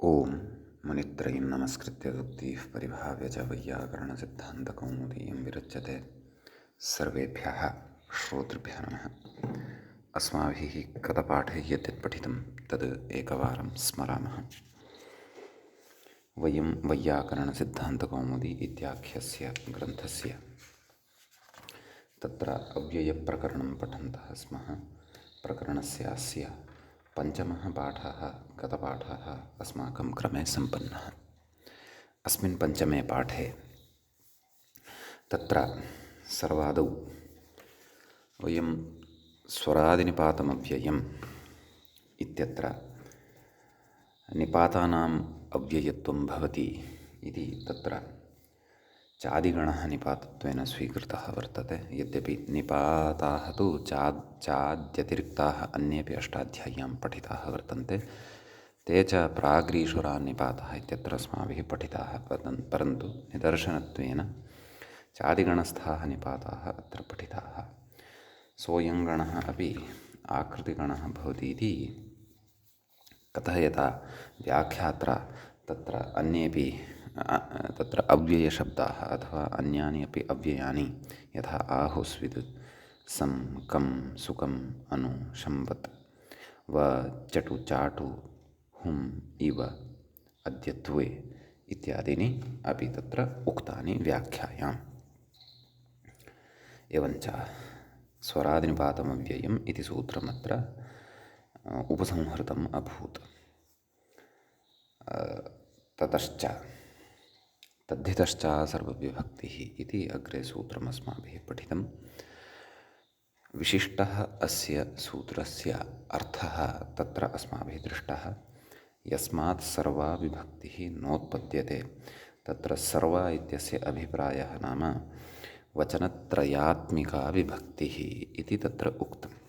ओम मुनित्रयं नमस्कृत्य दुक्तिः परिभाव्य च वैयाकरणसिद्धान्तकौमुदीयं विरच्यते। सर्वेभ्यः श्रोतृभ्यः नमः। अस्माभिः गतपाठे यद्यत् पठितं तद् एकवारं स्मरामः। वयं वैयाकरणसिद्धान्तकौमुदी इत्याख्यस्य ग्रन्थस्य तत्र अव्ययप्रकरणं पठन्तः स्मः। प्रकरणस्यास्य पञ्चमः पाठः गतपाठः अस्माकं क्रमे सम्पन्नः। अस्मिन् पञ्चमे पाठे तत्र सर्वादौ वयं स्वरादिनिपातमव्ययम् इत्यत्र निपातानाम् अव्ययत्वं भवति इति तत्र चादिगणः निपातत्वेन स्वीकृतः वर्तते। यद्यपि निपाताः तु चाद्यतिरिक्ताः अन्येपि अष्टाध्याय्यां पठिताः वर्तन्ते। ते च प्राग्रीश्वरान् निपाताः इत्यत्र अस्माभिः पठिताः परन्तु निदर्शनत्वेन चादिगणस्थाः निपाताः अत्र पठिताः। सोऽयं गणः अपि आकृतिगणः भवति इति कथयता व्याख्यात्रा तत्र अन्येपि तत्र अव्ययशब्दाः अथवा अन्यानि अपि अव्ययानि यथा आहुस्विद् सं कं सुकम् अनु शंवत् व चटु चाटु हुम् इव अद्यत्वे इत्यादीनि अपि तत्र उक्तानि व्याख्यायाम्। एवञ्च स्वरादिनिपातमव्ययम् इति सूत्रमत्र उपसंहृतम् अभूत्। ततश्च तद्धितश्च सर्वविभक्तिः इति अग्रे सूत्रमस्माभिः पठितं। विशिष्टः अस्य सूत्रस्य अर्थः तत्र अस्माभिः दृष्टः। यस्मात् सर्वा विभक्तिः नोत्पद्यते तत्र सर्वा इत्यस्य अभिप्रायः नाम वचनत्रयात्मिका विभक्तिः इति तत्र उक्तम्।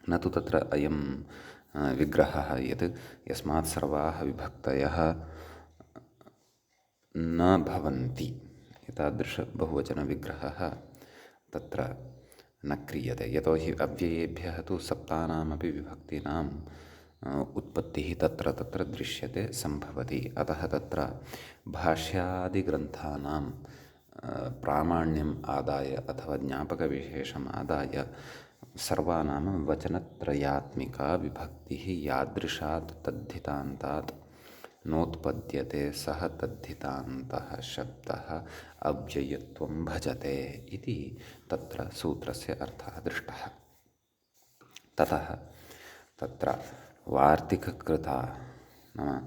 न तु तत्र अयं विग्रहः यत् यस्मात् सर्वाः विभक्तयः न भवन्ति एतादृशबहुवचनविग्रहः तत्र न क्रियते। यतोहि अव्ययेभ्यः तु सप्तानामपि विभक्तीनाम् उत्पत्तिः तत्र तत्र दृश्यते सम्भवति। अतः तत्र भाष्यादिग्रन्थानां प्रामाण्यम् आदाय अथवा ज्ञापकविशेषम् आदाय सर्वानां वचनत्रयात्मिका विभक्तिः यादृशात् तद्धितान्तात् नोत्पद्यते सः तद्धितान्तः शब्दः अव्ययत्वं भजते इति तत्र सूत्रस्य अर्थः दृष्टः। ततः तत्र वार्तिककृता नाम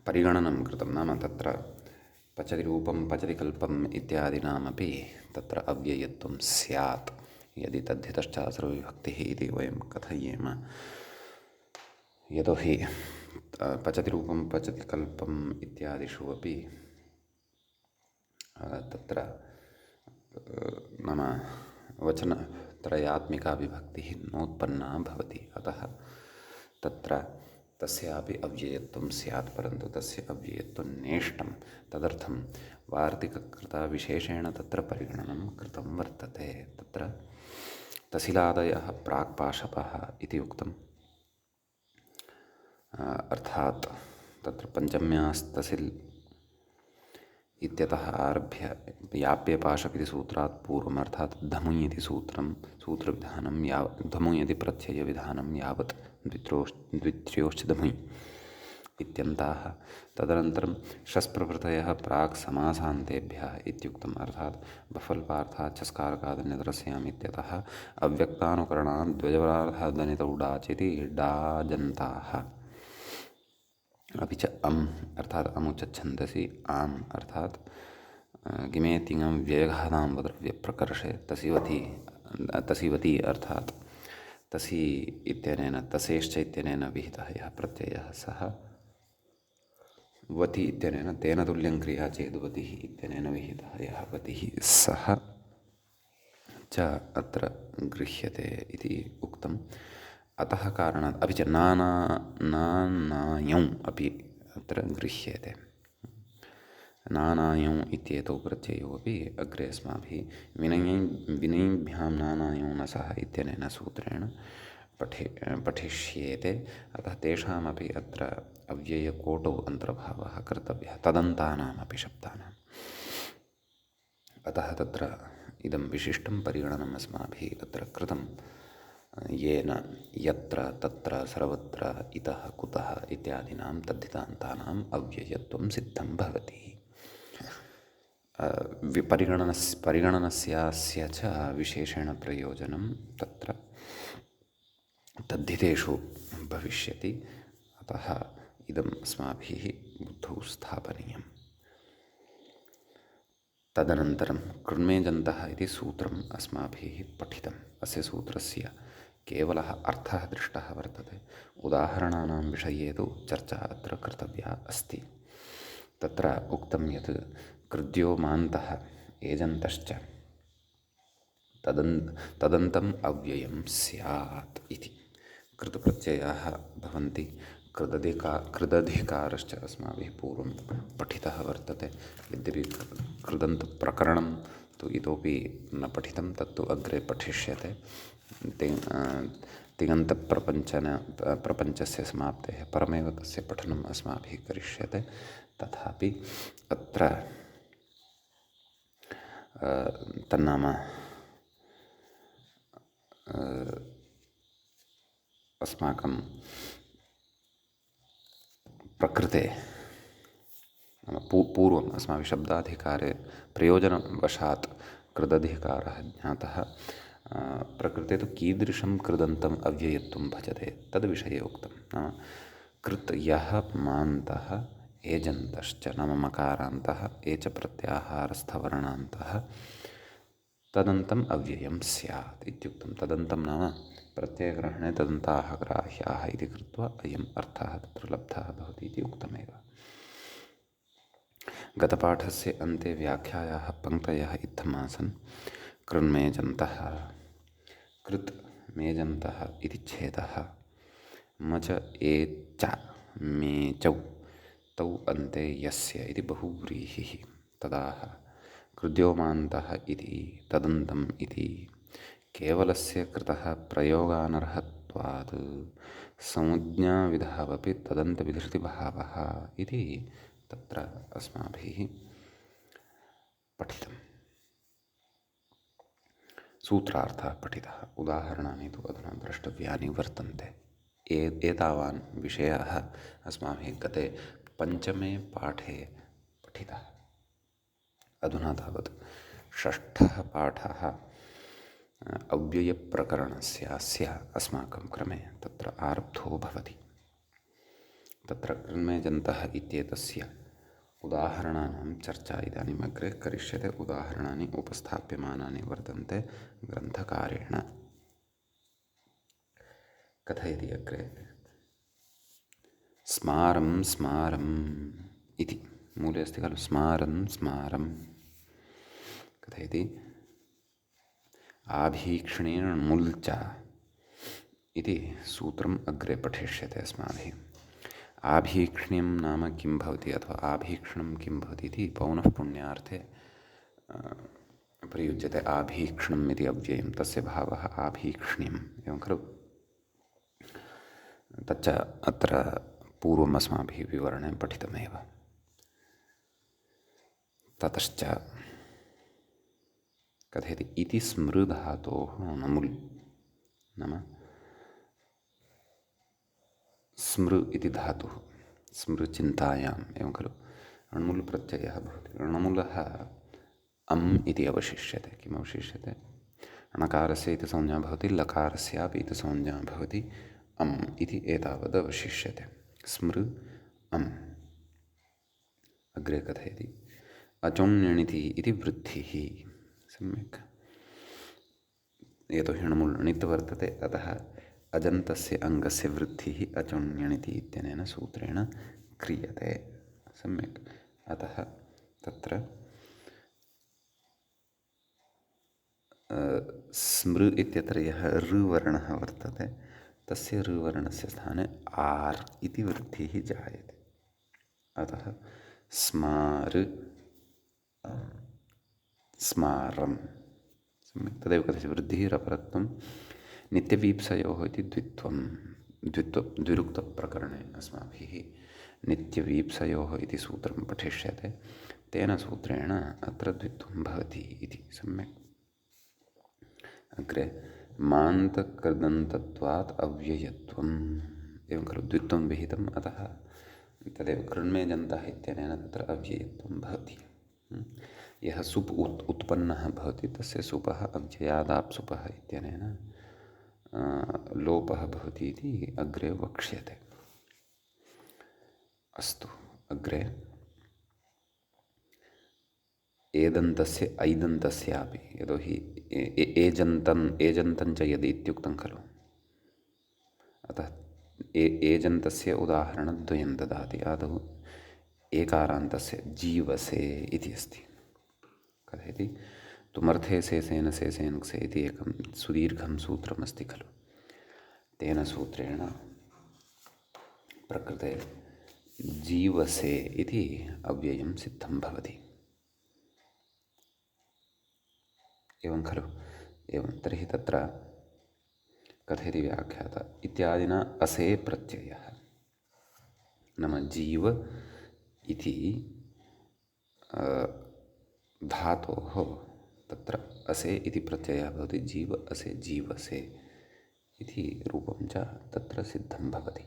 परिगणनं कृतं। नाम तत्र पचति रूपं पचति कल्पम् इत्यादीनामपि तत्र अव्ययत्वं स्यात् यदि तद्धितश्च सर्वविभक्तिः इति वयं कथयेम। यतोहि पचति रूपं पचति कल्पम् इत्यादिषु अपि तत्र नाम वचनत्रयात्मिका विभक्तिः नोत्पन्ना भवति। अतः तत्र तस्यापि अव्ययत्वं स्यात् परन्तु तस्य अव्ययत्वं नेष्टं। तदर्थं वार्तिककृताविशेषेण तत्र परिगणनं कृतं वर्तते। तत्र तसिलादयः प्राक्पाशपः इति उक्तम्। अर्थात् तत्र पञ्चम्यास्तसिल् इत्यतः आरभ्य याप्यपाशप् इति सूत्रात् पूर्वम् अर्थात् धमुञ् इति सूत्रविधानं यावत् धमुञ् इति प्रत्ययविधानं यावत् द्वित्र्योश्च धमुञ् इत्यन्ताः। तदनन्तरं षष्प्रभृतयः प्राक् समासान्तेभ्यः इत्युक्तम्। अर्थात् बफल्पार्थात् चस्कारकादन्यतरस्याम् इत्यतः अव्यक्तानुकरणात् द्वयवरार्थादनित उडाचिति डाजन्ताः। अपि च अम् अर्थात् अमुच्छन्दसि आम् अर्थात् गिमेतिङं व्ययघानां वद्रव्यप्रकर्षे तसिवति अर्थात् तसि इत्यनेन तसेश्च इत्यनेन विहितः यः प्रत्ययः सः वति इत्यनेन तेन तुल्यं क्रिया चेद्वतिः इत्यनेन विहितः यः वतिः सः च अत्र गृह्यते इति उक्तम्। अतः कारणात् अपि च नानायौ अपि अत्र गृह्यते। नानायौ इत्येतौ प्रत्ययौ अपि अग्रे अस्माभिः विनयिभ्यां नानायौ न सः इत्यनेन सूत्रेण पठिष्येते। अतः तेषामपि अत्र अव्ययकोटौ अन्तर्भावः कर्तव्यः तदन्तानामपि शब्दानाम्। अतः तत्र इदं विशिष्टं परिगणनम् अस्माभिः अत्र कृतं, येन यत्र तत्र सर्वत्र इतः कुतः इत्यादीनां तद्धितान्तानाम् अव्ययत्वं सिद्धं भवति। परिगणनस्यास्य च विशेषेण प्रयोजनं तत्र तद्धितेषु भविष्यति। अतः इदम् अस्माभिः बुद्धौ स्थापनीयम्। तदनन्तरं कृण्मेजन्तः इति सूत्रम् अस्माभिः पठितम्। अस्य सूत्रस्य केवलः अर्थः दृष्टः वर्तते, उदाहरणानां विषये तु चर्चा अत्र कर्तव्या अस्ति। तत्र उक्तं यत् कृद्यो मान्तः एजन्तश्च तदन्तम् अव्ययं स्यात् इति। कृतप्रत्ययाः भवन्ति, कृदधिकारश्च अस्माभिः पूर्वं पठितः वर्तते। यद्यपि कृदन्तप्रकरणं तु इतोपि न पठितं, तत्तु अग्रे पठिष्यते। तिङन्तप्रपञ्चस्य समाप्तेः परमेव तस्य पठनम् अस्माभिः करिष्यते। तथापि अत्र तन्नाम अस्माकं प्रकृते पूर्वम् अस्माभिः शब्दाधिकारे प्रयोजनवशात् कृदधिकारः ज्ञातः। प्रकृते तु कीदृशं कृदन्तम् अव्ययत्वं भजते तद्विषये उक्तं। नाम कृत् यः मान्तः एजन्तश्च, नाम मकारान्तः ए च प्रत्याहारस्थवर्णान्तः तदन्तम् अव्ययं स्यात् इत्युक्तं। तदन्तं नाम प्रत्ययग्रहणे तदन्ताः ग्राह्याः इति कृत्वा अयम् अर्थः तत्र लब्धः भवति इति उक्तमेव। गतपाठस्य अन्ते व्याख्यायाः पङ्क्तयः इत्थमासन्। कृन्मेजन्तः, कृत् मेजन्तः इति छेदः, मच ए च मेचौ तौ अन्ते यस्य इति बहुव्रीहिः। तदाह कृद्योमान्तः इति तदन्तम् इति केवलस्य कृतः प्रयोगानर्हत्वात् संज्ञाविधावपि तदन्तविधृतिभावः इति तत्र अस्माभिः पठितम्। सूत्रार्थः पठितः, उदाहरणानि तु अधुना द्रष्टव्यानि वर्तन्ते। एतावान् विषयः अस्माभिः गते पञ्चमे पाठे पठितः। अधुना तावत् षष्ठः पाठः अव्ययप्रकरणस्य अस्माकं क्रमे तत्र आरब्धो भवति। तत्र कृन्मेजन्तः इत्येतस्य उदाहरणानां चर्चा इदानीम् अग्रे करिष्यते। उदाहरणानि उपस्थाप्यमानानि वर्तन्ते ग्रन्थकारेण। कथयति अग्रे, स्मारं स्मारम् इति मूले अस्ति खलु, स्मारं स्मारं। कथयति आभीक्ष्णीर्मुल्च इति सूत्रम् अग्रे पठिष्यते अस्माभिः। आभीक्ष्ण्यं नाम किं भवति अथवा आभीक्ष्णं किं भवति इति पौनःपुण्यार्थे प्रयुज्यते। आभीक्ष्णम् इति अव्ययं, तस्य भावः आभीक्ष्ण्यम्, एवं खलु। तच्च अत्र पूर्वम् अस्माभिः विवरणे पठितमेव। ततश्च कथयति इति स्मृधातोः णमुल्, नाम स्मृ इति धातुः, स्मृचिन्तायाम्, एवं खलु। णमुल् प्रत्ययः भवति। णमुलः अम् इति अवशिष्यते। किम् अवशिष्यते? णकारस्य इति संज्ञा भवति, लकारस्यापि इति संज्ञा भवति, अम् इति एतावद् अवशिष्यते। स्मृ अम्। अग्रे कथयति अचोण्यणिति इति वृद्धिः। सम्यक्। यतोहि णमुल् णित् वर्तते, अतः अजन्तस्य अङ्गस्य वृद्धिः अचोण्यणिति इत्यनेन सूत्रेण क्रियते। सम्यक्। अतः तत्र स्मृ इत्यत्र यः ऋवर्णः वर्तते, तस्य ऋवर्णस्य स्थाने आर् इति वृद्धिः जायते। अतः स्मार् स्मारं। सम्यक्। तदेव कथयति वृद्धिरपरत्वं नित्यवीप्सयोः इति द्विरुक्तप्रकरणे अस्माभिः नित्यवीप्सयोः इति सूत्रं पठिष्यते। तेन सूत्रेण अत्र द्वित्वं भवति इति सम्यक्। अग्रे मान्तकृदन्तत्वात् अव्ययत्वम् एवं खलु द्वित्वं विहितम्, अतः तदेव कृण्मेजन्तः इत्यनेन तत्र अव्ययत्वं भवति। यः सुप् उत्पन्नः भवति तस्य सुपः अव्ययादाप्सुपः इत्यनेन लोपः भवति इति अग्रे वक्ष्यते। अस्तु, अग्रे एदन्तस्य ऐदन्तस्यापि, यतोहि एजन्तं च यदि इत्युक्तं खलु, अतः एजन्तस्य उदाहरणद्वयं ददाति। आदौ एकारान्तस्य जीवसे इति अस्ति। कथयति तुमर्थे सेसेन सेसेन क्षे इति एकं सुदीर्घं सूत्रमस्ति खलु। तेन सूत्रेण प्रकृते जीवसे इति अव्ययं सिद्धं भवति। एवं खलु। एवं तर्हि तत्र कथयति व्याख्याता इत्यादिना असे प्रत्ययः, नाम जीव इति धातोः तत्र असे इति प्रत्ययः भवति। जीव असे जीवसे इति रूपं च तत्र सिद्धं भवति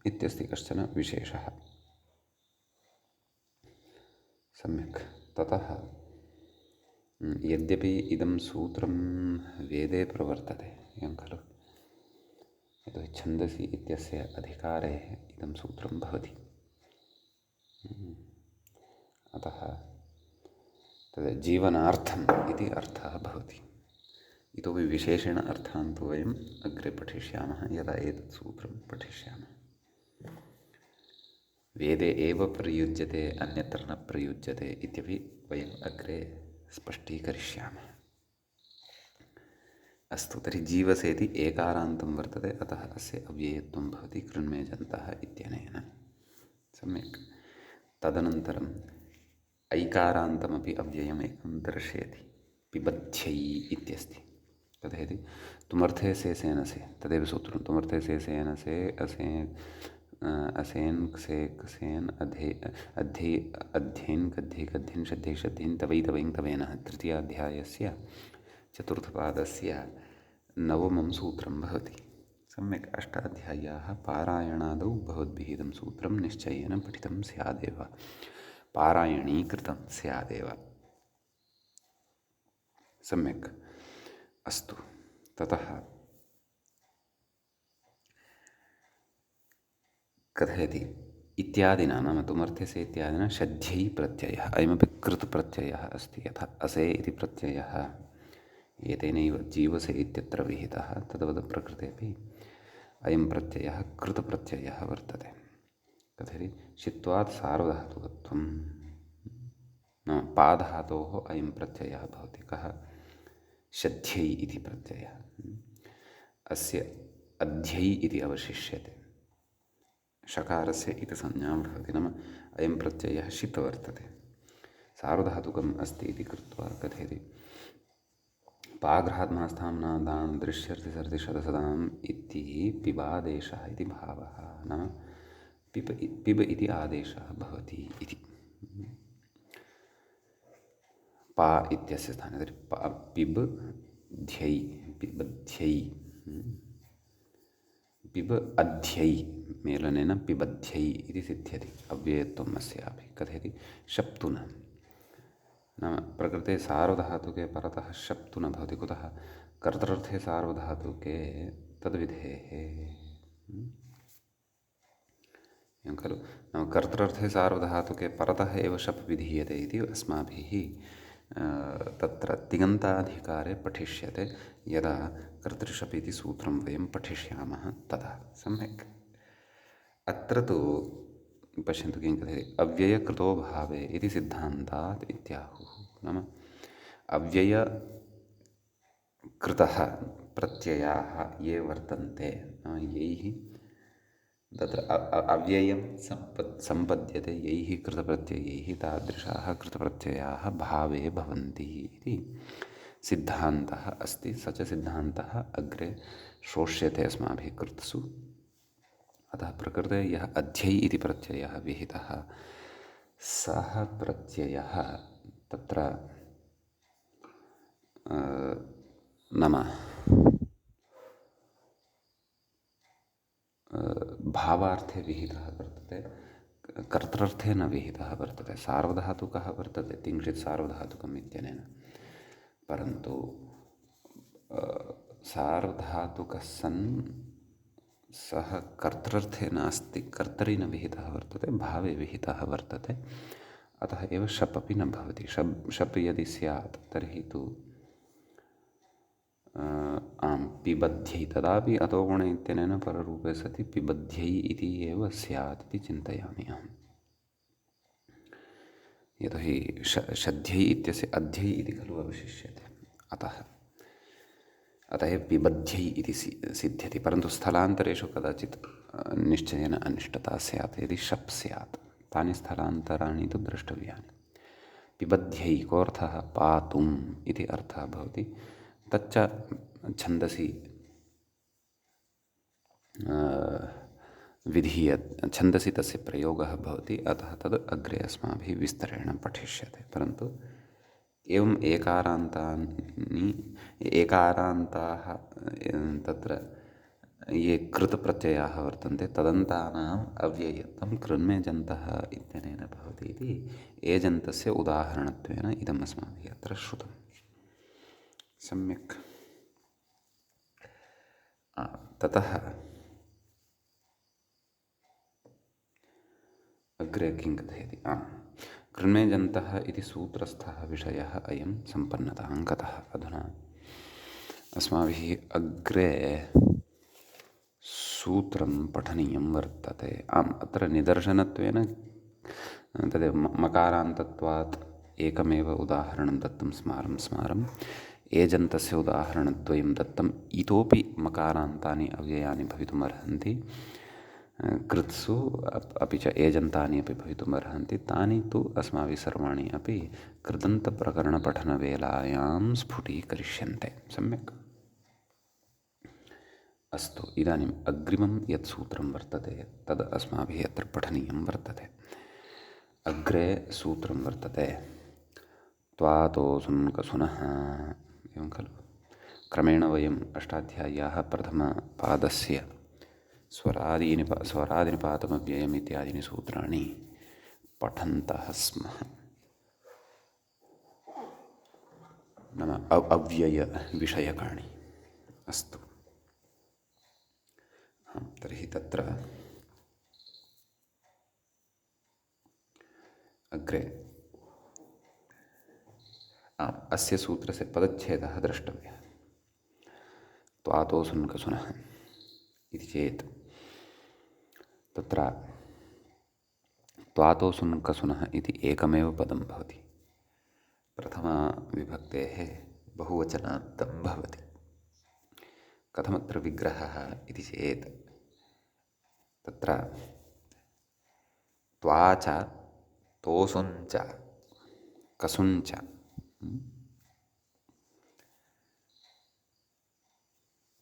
इत्यस्ति कश्चन विशेषः। सम्यक्। ततः यद्यपि इदं सूत्रं वेदे प्रवर्तते, एवं खलु, यतोहि छन्दसि इत्यस्य अधिकारे इदं सूत्रं भवति, अतः तद् जीवनार्थम् इति अर्थः भवति। इतोपि विशेषेण अर्थान् तु वयम् अग्रे पठिष्यामः यदा एतत् सूत्रं पठिष्यामः। वेदे एव प्रयुज्यते, अन्यत्र न प्रयुज्यते इत्यपि वयम् अग्रे स्पष्टीकरिष्यामः। अस्तु, तर्हि जीवसे इति एकारान्तं वर्तते, अतः अस्य अव्ययत्वं भवति कृण्मेजन्तः इत्यनेन। सम्यक्। तदनन्तरम् ऐकारान्तमपि अव्ययमेकं दर्शयति। पिबध्यै इत्यस्ति। कथयति तुमर्थे सेसेनसे, तदेव सूत्रं। तुमर्थे सेसेनसे असे असेन् क्षे क्षेन् अधे अध्ये अध्येन् कध्ये कध्यन् शद्धे शद्धीन् तवै तवैं तवेनः तृतीयाध्यायस्य चतुर्थपादस्य नवमं सूत्रं भवति। सम्यक्। अष्टाध्याय्याः पारायणादौ भवद्भिः इदं सूत्रं निश्चयेन पठितं स्यादेव, पारायणीकृतं स्यादेव। सम्यक्। अस्तु, ततः कथयति इत्यादिना, नाम तुमर्थ्यसे इत्यादिना शद्ध्यै प्रत्ययः, अयमपि कृत् प्रत्ययः अस्ति। यथा असे इति प्रत्ययः एतेनैव जीवसे इत्यत्र विहितः, तद्वत् प्रकृतेपि अयं प्रत्ययः कृत् प्रत्ययः वर्तते। कथयति शित्वात् सार्वधातुकत्वं, नाम पाधातोः अयं प्रत्ययः भवति। कः? शद्ध्यै इति प्रत्ययः। अस्य अध्यै इति अवशिष्यते, शकारस्य इति संज्ञा भवति, नाम अयं प्रत्ययः शित् वर्तते, सार्वधातुकम् अस्ति इति कृत्वा कथयति पाघ्रात्मास्थाम्ना दान् दृश्यर्ति सर्ति शतसदाम् इति पिबादेशः इति भावः, नाम पिब इति आदेशः भवति इति। पा इत्यस्य स्थाने तर्हि पिब ध्यै, पिबध्यै, पिब अध्यै मेलनेन पिबध्यै इति सिद्ध्यति। अव्ययत्वम् अस्यापि। कथयति शप्तुन, नाम प्रकृते सार्वधातुके परतः शप्तु न भवति। कुतः? कर्तृर्थे सार्वधातुके तद्विधेः, एवं खलु। नाम कर्तृर्थे सार्वधातुके परतः एव शप् विधीयते इति अस्माभिः तत्र तिङन्ताधिकारे पठिष्यते, यदा कर्तृशप् इति सूत्रं वयं पठिष्यामः तदा। सम्यक्। अत्र तु पश्यन्तु किं कथयति अव्ययकृतो भावे इति सिद्धान्तात् इत्याहुः, नाम अव्ययकृतः प्रत्ययाः ये वर्तन्ते, नाम यैः तत्र अव्ययं सम्पद्यते यैः कृतप्रत्ययैः, तादृशाः कृतप्रत्ययाः भावे भवन्ति इति सिद्धान्तः अस्ति। स च सिद्धान्तः अग्रे श्रोष्यते अस्माभिः कृत्सु। अतः प्रकृते यः अध्यै इति प्रत्ययः विहितः, सः प्रत्ययः तत्र नाम भावार्थे विहितः वर्तते, कर्तृर्थे न विहितः वर्तते। सार्वधातुकः वर्तते तिंशित् सार्वधातुकम् इत्यनेन, परन्तु सार्वधातुकः सन् सः कर्तृर्थे नास्ति, कर्तरि न विहितः वर्तते, भावे विहितः वर्तते। अतः एव शप् अपि न भवति। शप् यदि स्यात् तर्हि तु आं पिबध्यै, तदापि अतोगुण इत्यनेन पररूपे सति पिबध्यै इति एव स्यात् इति चिन्तयामि अहम्। यतोहि शध्यै इत्यस्य अध्यै इति खलु अवशिष्यते, अतः एव पिबध्यै इति सिद्ध्यति। परन्तु स्थलान्तरेषु कदाचित् निश्चयेन अनिष्टता स्यात् यदि शप् स्यात्। तानि स्थलान्तराणि तु द्रष्टव्यानि। पिबध्यै कोऽर्थः? पातुम् इति अर्थः भवति। तच्च छन्दसि छन्दसि तस्य प्रयोगः भवति। अतः तद् अग्रे अस्माभिः विस्तरेण पठिष्यते। परन्तु एवम् एकारान्ताः तत्र ये कृतप्रत्ययाः वर्तन्ते तदन्तानाम् अव्ययत्वं कृन्मेजन्तः इत्यनेन भवति इति एजन्तस्य उदाहरणत्वेन इदम् अस्माभिः अत्र श्रुतं। सम्यक्। ततः अग्रे किं कथयति? कृन्मेजन्तः इति सूत्रस्थः विषयः अयं सम्पन्नतां गतः। अधुना अस्माभिः अग्रे सूत्रं पठनीयं वर्तते। अत्र निदर्शनत्वेन तदेव मकारान्तत्वात् एकमेव उदाहरणं दत्तं स्मारम् एजन्तस्य उदाहरणद्वयं दत्तम्। इतोपि मकारान्तानि अव्ययानि भवितुमर्हन्ति कृत्सु, अपि च एजन्तानि अपि भवितुमर्हन्ति। तानि तु अस्माभिः सर्वाणि अपि कृदन्तप्रकरणपठनवेलायां स्फुटीकरिष्यन्ते। सम्यक्। अस्तु, इदानीम् अग्रिमं यत् सूत्रं वर्तते तद् अस्माभिः अत्र पठनीयं वर्तते। अग्रे सूत्रं वर्तते त्वातोऽसुन्कसुनः, एवं खलु। क्रमेण वयम् अष्टाध्याय्याः प्रथमपादस्य स्वरादिनिपातमव्ययम् इत्यादीनि सूत्राणि पठन्तः स्मः। नाम अव्ययविषयकाणि। अस्तु, तर्हि तत्र अग्रे अस्य सूत्रस्य पदच्छेदः द्रष्टव्यः। त्वातोऽसुन्कसुनः इति चेत् तत्र त्वातोऽसुन्कसुनः इति एकमेव पदं भवति। प्रथमाविभक्तेः बहुवचनान्तं भवति। कथमत्र विग्रहः इति चेत् तत्र त्वाच तोसुञ्च कसुञ्च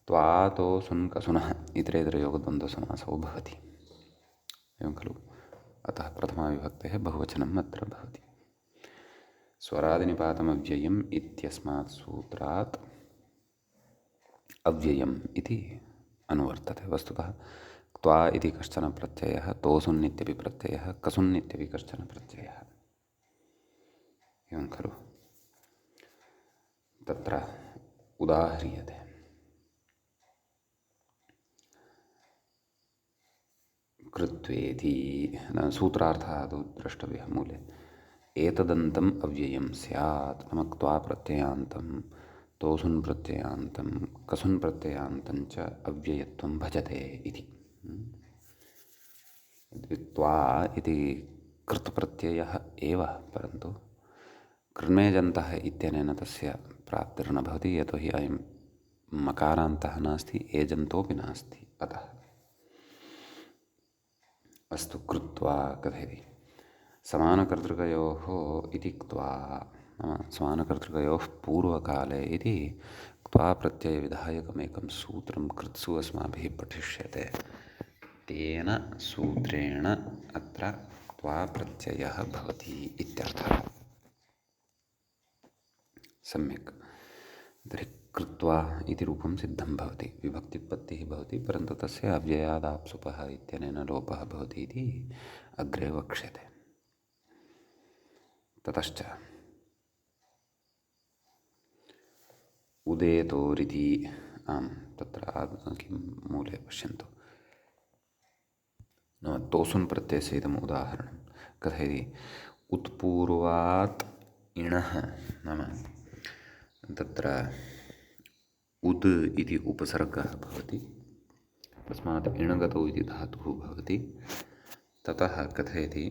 त्वातोऽसुन्कसुनः इतरेतरयोगद्वन्द्वसमासौ भवति, एवं खलु। अतः प्रथमाविभक्तेः बहुवचनम् अत्र भवति। स्वरादिनिपातमव्ययम् इत्यस्मात् सूत्रात् अव्ययम् इति अनुवर्तते। वस्तुतः त्वा इति कश्चन प्रत्ययः, तोसुन् इत्यपि प्रत्ययः, कसुन् इत्यपि कश्चन प्रत्ययः, एवं खलु। तत्र उदाह्रियते। कृत्वेति सूत्रार्थः तु द्रष्टव्यः मूले। एतदन्तम् अव्ययं स्यात्, नाम क्त्वा प्रत्ययान्तं, तोसुन् प्रत्ययान्तं, कसुन् प्रत्ययान्तं च अव्ययत्वं भजते इति। त्वा इति कृत्प्रत्ययः एव, परन्तु कृन्मेजन्तः इत्यनेन तस्य प्राप्तिर्न भवति, यतोहि अयं मकारान्तः नास्ति, एजन्तोऽपि नास्ति। अतः अस्तु, कृत्वा कथयति समानकर्तृकयोः इति क्त्वा नाम स्वानकर्तृकयोः पूर्वकाले इति क्त्वा प्रत्ययविधायकमेकं सूत्रं कृत्सु अस्माभिः पठिष्यते। तेन सूत्रेण अत्र क्त्वा प्रत्ययः भवति इत्यर्थः। सम्यक्। तर्हि कृत्वा इति रूपं सिद्धं भवति, विभक्त्युत्पत्तिः भवति, परन्तु तस्य अव्ययादाप्सुपः इत्यनेन लोपः भवति इति अग्रे वक्ष्यते। ततश्च उदेतोरिति तत्र किं मूले पश्यन्तु, नाम तोसुन् प्रत्ययस्य इदम् उदाहरणं कथयति। उत्पूर्वात् इणः, नाम तत्र उद् इति उपसर्गः भवति, तस्मात् इणगतौ इति धातुः भवति। ततः कथयति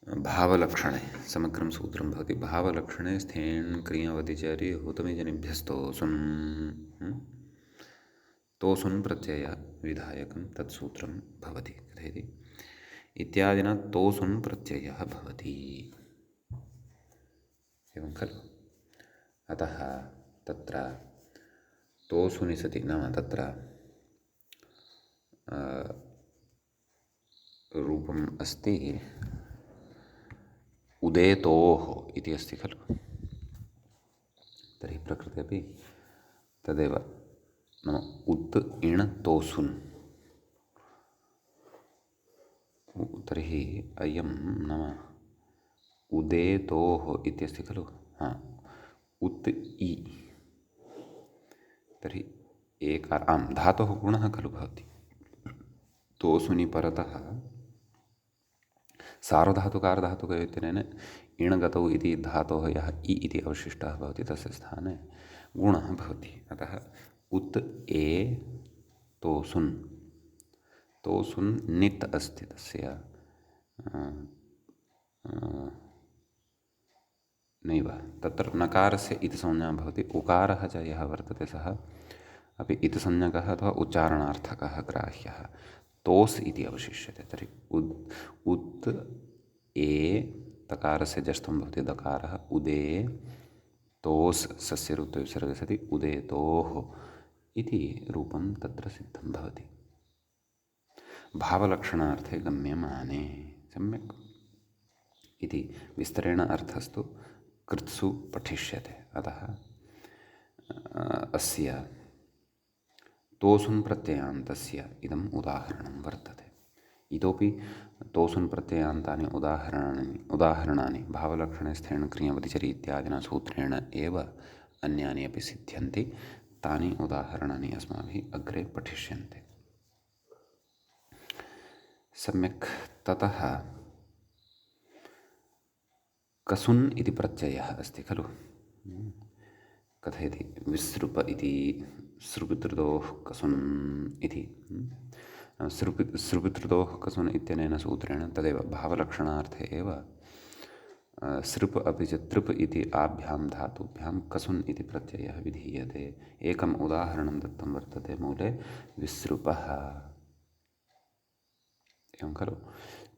भावलक्षणे समग्रं सूत्रं भवति। भावलक्षणे स्थेन् क्रियावधिचारी हुतमेजनिभ्यस्तो सुन्, तोसुन् प्रत्ययविधायकं तत्सूत्रं भवति। कथयति इत्यादिना तोसुन् प्रत्ययः भवति, एवं खलु। अतः तत्र तोसुनि सति, नाम तत्र रूपम् अस्ति उदेतोः इति अस्ति खलु। तर्हि प्रकृते अपि तदेव, नाम उत् इण तोसुन्। तर्हि अयं नाम उदेतोः इत्यस्ति खलु, उत् इ, तर्हि एकार धातोः गुणः खलु भवति। तोसुनि परतः सार्वधातुकारधातुकयोः इत्यनेन इणगतौ इति धातोः यः इ इति अवशिष्टः भवति तस्य स्थाने गुणः भवति। अतः उत् ए तोसुन्, तोसुन् नित् अस्ति तस्य नैव, तत्र नकारस्य इति संज्ञा भवति। उकारः च यः वर्तते सः अपि इति संज्ञकः अथवा उच्चारणार्थकः ग्राह्यः। तोस् इति अवशिष्यते। तर्हि उत् ए तकारस्य जष्टं भवति दकारः, उदे तोस् सस्य ऋत्वे विसर्गे सति उदेतोः इति रूपं तत्र सिद्धं भवति, भावलक्षणार्थे गम्यमाने। सम्यक्। इति विस्तरेण अर्थस्तु कृत्सु पठिष्यते। अतः अस्य तोसुन् प्रत्ययान्तस्य इदम् उदाहरणं वर्तते। इतोपि तोसुन् प्रत्ययान्तानि उदाहरणानि भावलक्षणे स्थेन क्रियावधिचरि इत्यादिना सूत्रेण एव अन्यानि अपि सिद्ध्यन्ति। तानि उदाहरणानि अस्माभिः अग्रे पठिष्यन्ते। सम्यक्। ततः कसुन् इति प्रत्ययः अस्ति खलु। कथयति विसृप इति सृपितृदोः कसुन् इति। सृपितृदोः कसुन् इत्यनेन सूत्रेण तदेव भावलक्षणार्थे एव सृप् अपि च तृप् इति आभ्यां धातुभ्यां कसुन् इति प्रत्ययः विधीयते। एकम् उदाहरणं दत्तं वर्तते मूले, विसृपः, एवं खलु।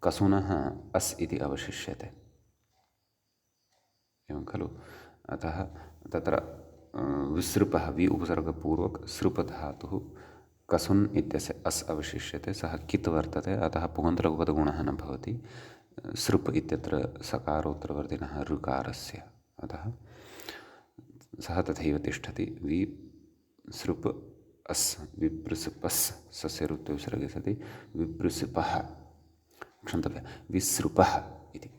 कसुनः अस् इति अवशिष्यते, एवं खलु। अतः तत्र विसृपः वि उपसर्गपूर्वक सृप धातुः कसुन् इत्यस्य अस् अवशिष्यते, सः कित् वर्तते, अतः पुगन्तलघुपदगुणः न भवति। सृप् इत्यत्र सकारोत्तरवर्तिनः ऋकारस्य, अतः सः तथैव तिष्ठति। वि सृप् अस् विपृसृपस् सस्य ऋत्वे विसर्गे सति विपृसृपः, क्षन्तव्यः, विसृपः इति।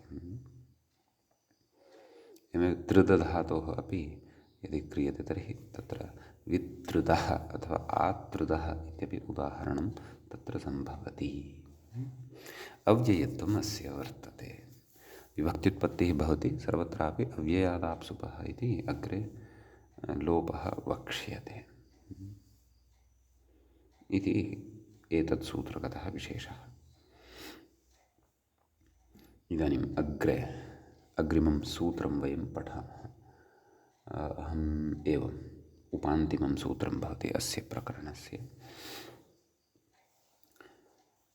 एवं तृदधातोः अपि यदि क्रियते तर्हि तत्र वितृदः अथवा आतृदः इत्यपि उदाहरणं तत्र सम्भवति। अव्ययत्वम् अस्य वर्तते। विभक्त्युत्पत्तिः भवति सर्वत्रापि अव्ययादाप्सुपः इति अग्रे लोपः वक्ष्यते इति एतत् सूत्रगतः विशेषः। इदानीम् अग्रिमं सूत्रं वयं पठामः। अहम् एवम् उपान्तिमं सूत्रं भवति अस्य प्रकरणस्य।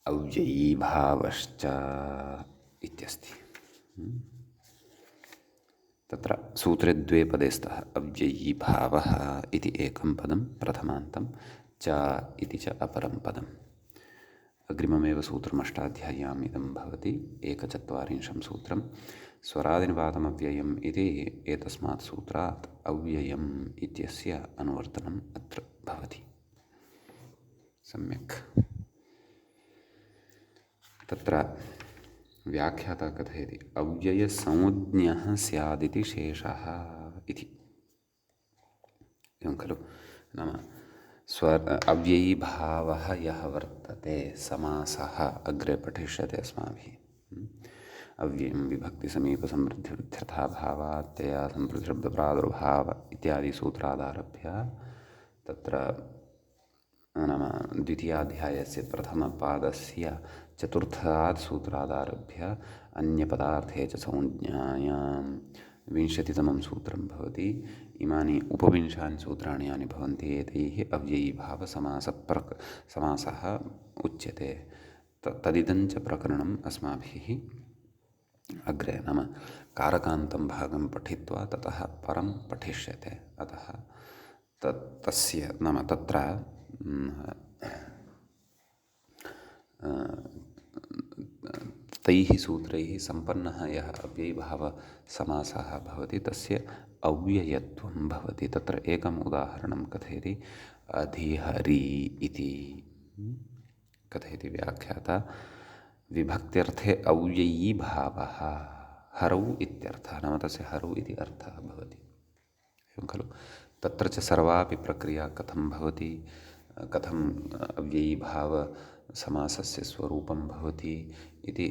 अव्ययीभावश्च इत्यस्ति। तत्र सूत्रे द्वे पदे स्तः अव्ययीभावः इति एकं पदं प्रथमान्तं च इति च अपरं पदम् अग्रिममेव सूत्रम् अष्टाध्याय्याम् इदं भवति 41 सूत्रं स्वरादिनिपातमव्ययम् इति एतस्मात् सूत्रात् अव्ययम् इत्यस्य अनुवर्तनम् अत्र भवति सम्यक् तत्र व्याख्याता कथयति अव्ययसंज्ञः स्यादिति शेषः इति एवं खलु नाम अव्ययीभावः यः वर्तते समासः अग्रे पठिष्यते अस्माभिः अव्ययं विभक्तिसमीपसमृद्धिवृद्ध्यर्था भावात्यया सम्प्रतिशब्दप्रादुर्भाव इत्यादि सूत्रादारभ्य तत्र नाम द्वितीयाध्यायस्य प्रथमपादस्य चतुर्थात् सूत्रादारभ्य अन्यपदार्थे च संज्ञायां 20तमं सूत्रं भवति इमानि उपविंशानि सूत्राणि यानि भवन्ति एतैः अव्ययीभावसमासः उच्यते तदिदं च प्रकरणम् अस्माभिः अग्रे नाम कारकान्तं भागं पठित्वा ततः परं पठिष्यते अतः तस्य नाम तत्र तैः सूत्रैः सम्पन्नः यः अव्ययीभावसमासः भवति तस्य अव्ययत्वं भवति तत्र एकम् उदाहरणं कथयति अधिहरि इति कथयति व्याख्याता विभक्त्यर्थे अव्ययीभावः हरौ इत्यर्थः नाम तस्य हरौ इति अर्थः भवति एवं खलु तत्र च सर्वापि प्रक्रिया कथं भवति कथम् अव्ययीभावसमासस्य स्वरूपं भवति इति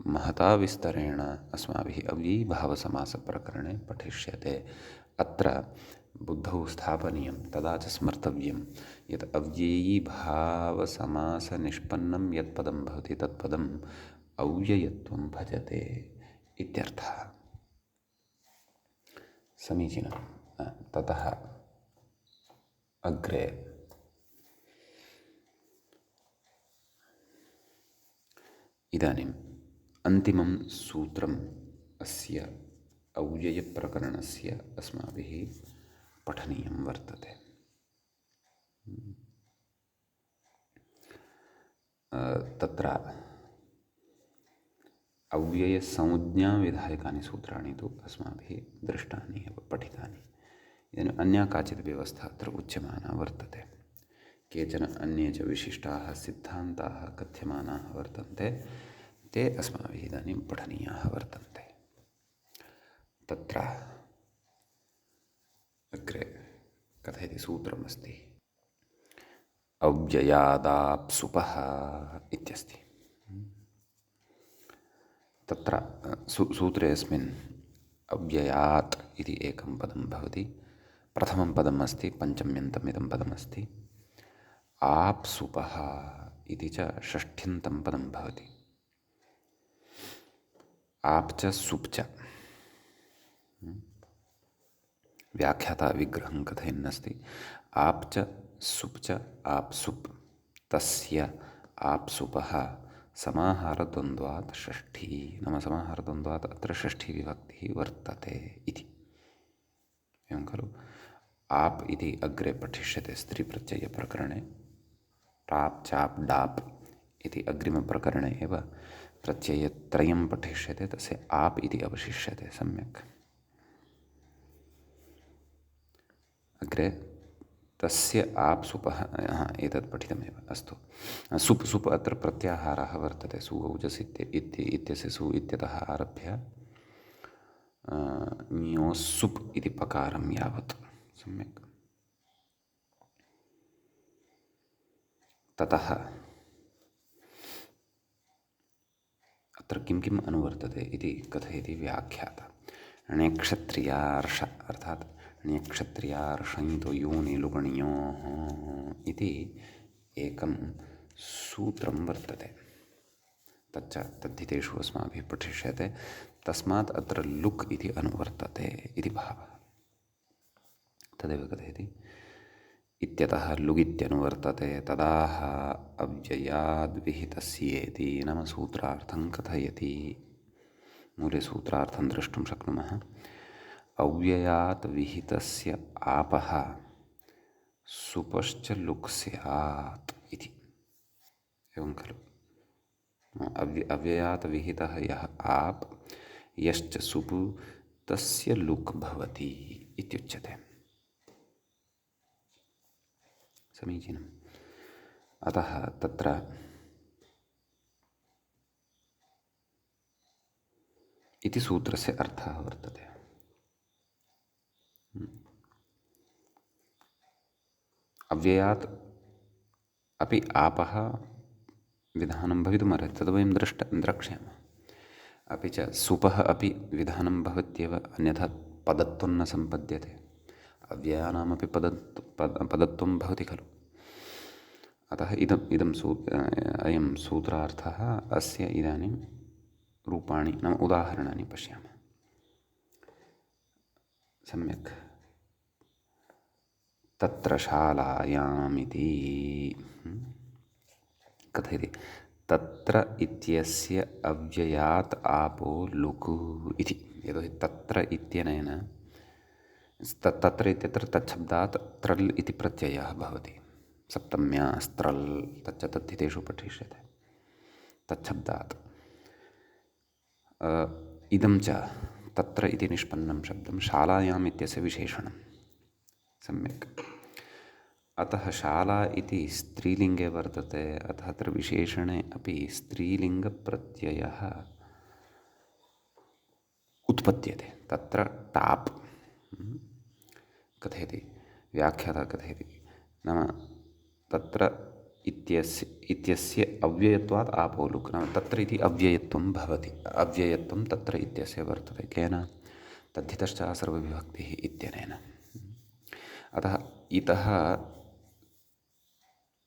महता विस्तरेण अस्माभिः अव्ययीभावसमासप्रकरणे पठिष्यते अत्र बुद्धौ स्थापनीयं तदा च स्मर्तव्यं यत् अव्ययीभावसमासनिष्पन्नं यत् पदं भवति तत्पदम् अव्ययत्वं भजते इत्यर्थः समीचीनं ततः अग्रे इदानीम् अन्तिमं सूत्रम् अस्य अव्ययप्रकरणस्य अस्माभिः पठनीयं वर्तते तत्र अव्ययसंज्ञाविधायकानि सूत्राणि तु अस्माभिः दृष्टानि एव पठितानि इदानीम् अन्या काचित् व्यवस्था अत्र उच्यमाना वर्तते केचन अन्ये च विशिष्टाः सिद्धान्ताः कथ्यमानाः वर्तन्ते ते अस्माभिः इदानीं पठनीयाः वर्तन्ते तत्र अग्रे कथयति सूत्रमस्ति अव्ययादाप्सुपः इत्यस्ति तत्र सूत्रेऽस्मिन् अव्ययात् इति एकं पदं भवति प्रथमं पदम् अस्ति पञ्चम्यन्तम् इदं पदमस्ति आप्सुपः इति च षष्ठ्यन्तं पदं भवति आप च सुप् च व्याख्याता विग्रहं कथयन्नस्ति आप च सुप् च आप्सुप् तस्य आप्सुपः समाहारद्वन्द्वात् षष्ठी नाम समाहारद्वन्द्वात् अत्र षष्ठीविभक्तिः वर्तते इति एवं खलु आप इति अग्रे पठिष्यते स्त्रीप्रत्ययप्रकरणे टाप् चाप् डाप् इति अग्रिमप्रकरणे एव प्रत्ययत्रयं पठिष्यते तस्य आप इति अवशिष्यते सम्यक् अग्रे तस्य आप्सुपः एतत् पठितमेव अस्तु सुप् सुप् अत्र प्रत्याहारः वर्तते सु औजस् इत्यस्य सु इत्यतः आरभ्य ञोस्सुप् इति पकारं यावत् सम्यक् ततः अत्र किं किम् अनुवर्तते इति कथयति व्याख्याता ण्यक्षत्रियार्ष अर्थात् ण्यक्षत्रियार्षञ्तो योनिलुगणयोः इति एकं सूत्रं वर्तते तच्च तद्धितेषु अस्माभिः पठिष्यते तस्मात् अत्र लुक् इति अनुवर्तते इति भावः तदेव कथयति इत्यतः लुगित्यनुवर्तते तदाह अव्ययाद्विहितस्येति नाम सूत्रार्थं कथयति मूले सूत्रार्थं द्रष्टुं शक्नुमः अव्ययात् विहितस्य आपः सुपश्च लुक् स्यात् इति। एवं खलु। अव्ययात् विहितः यः आप् यश्च सुप् तस्य लुक् भवति इत्युच्यते। समीचीनम्। अतः तत्र इति सूत्रस्य अर्थः वर्तते। अव्ययात् अपि आपः विधानं भवितुमर्हति, तद् वयं द्रक्ष्यामः। अपि च सुपः अपि विधानं भवत्येव, अन्यथा पदत्वं न सम्पद्यते। अव्ययानामपि पदत्वं भवति खलु। अतः अयं सूत्रार्थः अस्य इदानीं रूपाणि नाम उदाहरणानि पश्यामः। सम्यक्। तत्र शालायामिति कथयति। तत्र इत्यस्य अव्ययात् आपो लुक् इति। यतोहि तत्र इत्यनेन तत्र इत्यत्र तच्छब्दात् त्रल् इति प्रत्ययः भवति। सप्तम्या स्त्रल् तच्च तद्धितेषु पठिष्यते। तच्छब्दात् इदं च तत्र इति निष्पन्नं शब्दं शालायाम् इत्यस्य विशेषणं। सम्यक्। अतः शाला इति स्त्रीलिङ्गे वर्तते, अतः अत्र विशेषणे अपि स्त्रीलिङ्गप्रत्ययः उत्पद्यते। तत्र टाप् कथयति, व्याख्याता कथयति, नाम तत्र इत्यस्य अव्ययत्वात् आपो लुक्, नाम तत्र इति अव्ययत्वं भवति। अव्ययत्वं तत्र इत्यस्य वर्तते। केन? तद्धितश्च सर्वविभक्तिः इत्यनेन। अतः इतः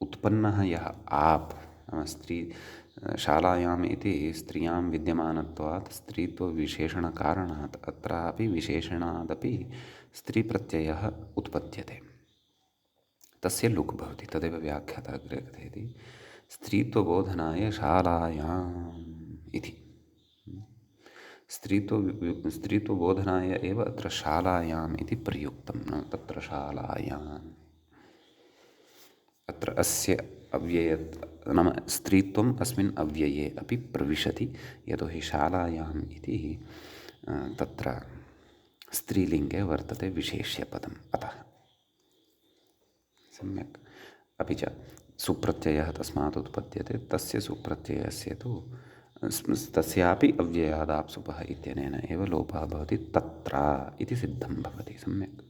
उत्पन्नः यः आप् नाम स्त्री, शालायाम् इति स्त्रियां विद्यमानत्वात् स्त्रीत्वविशेषणकारणात् अत्रापि विशेषणादपि स्त्रीप्रत्ययः उत्पद्यते। तस्य लुक् भवति। तदेव व्याख्याता अग्रे कथयति, स्त्रीत्वबोधनाय शालायाम् इति। स्त्रीत्वबोधनाय एव अत्र शालायाम् इति प्रयुक्तं। तत्र शालायाम् अत्र अस्य नाम स्त्रीत्वम् अस्मिन् अव्यये अपि प्रविशति, यतोहि शालायाम् इति तत्र स्त्रीलिङ्गे वर्तते विशेष्यपदम्। अतः सम्यक्। अपि च सुप्रत्ययः तस्मात् उत्पद्यते, तस्य सुप्रत्ययस्य तु तस्यापि अव्ययादाप्सुपः इत्यनेन एव लोपः भवति, तत्र इति सिद्धं भवति। सम्यक्।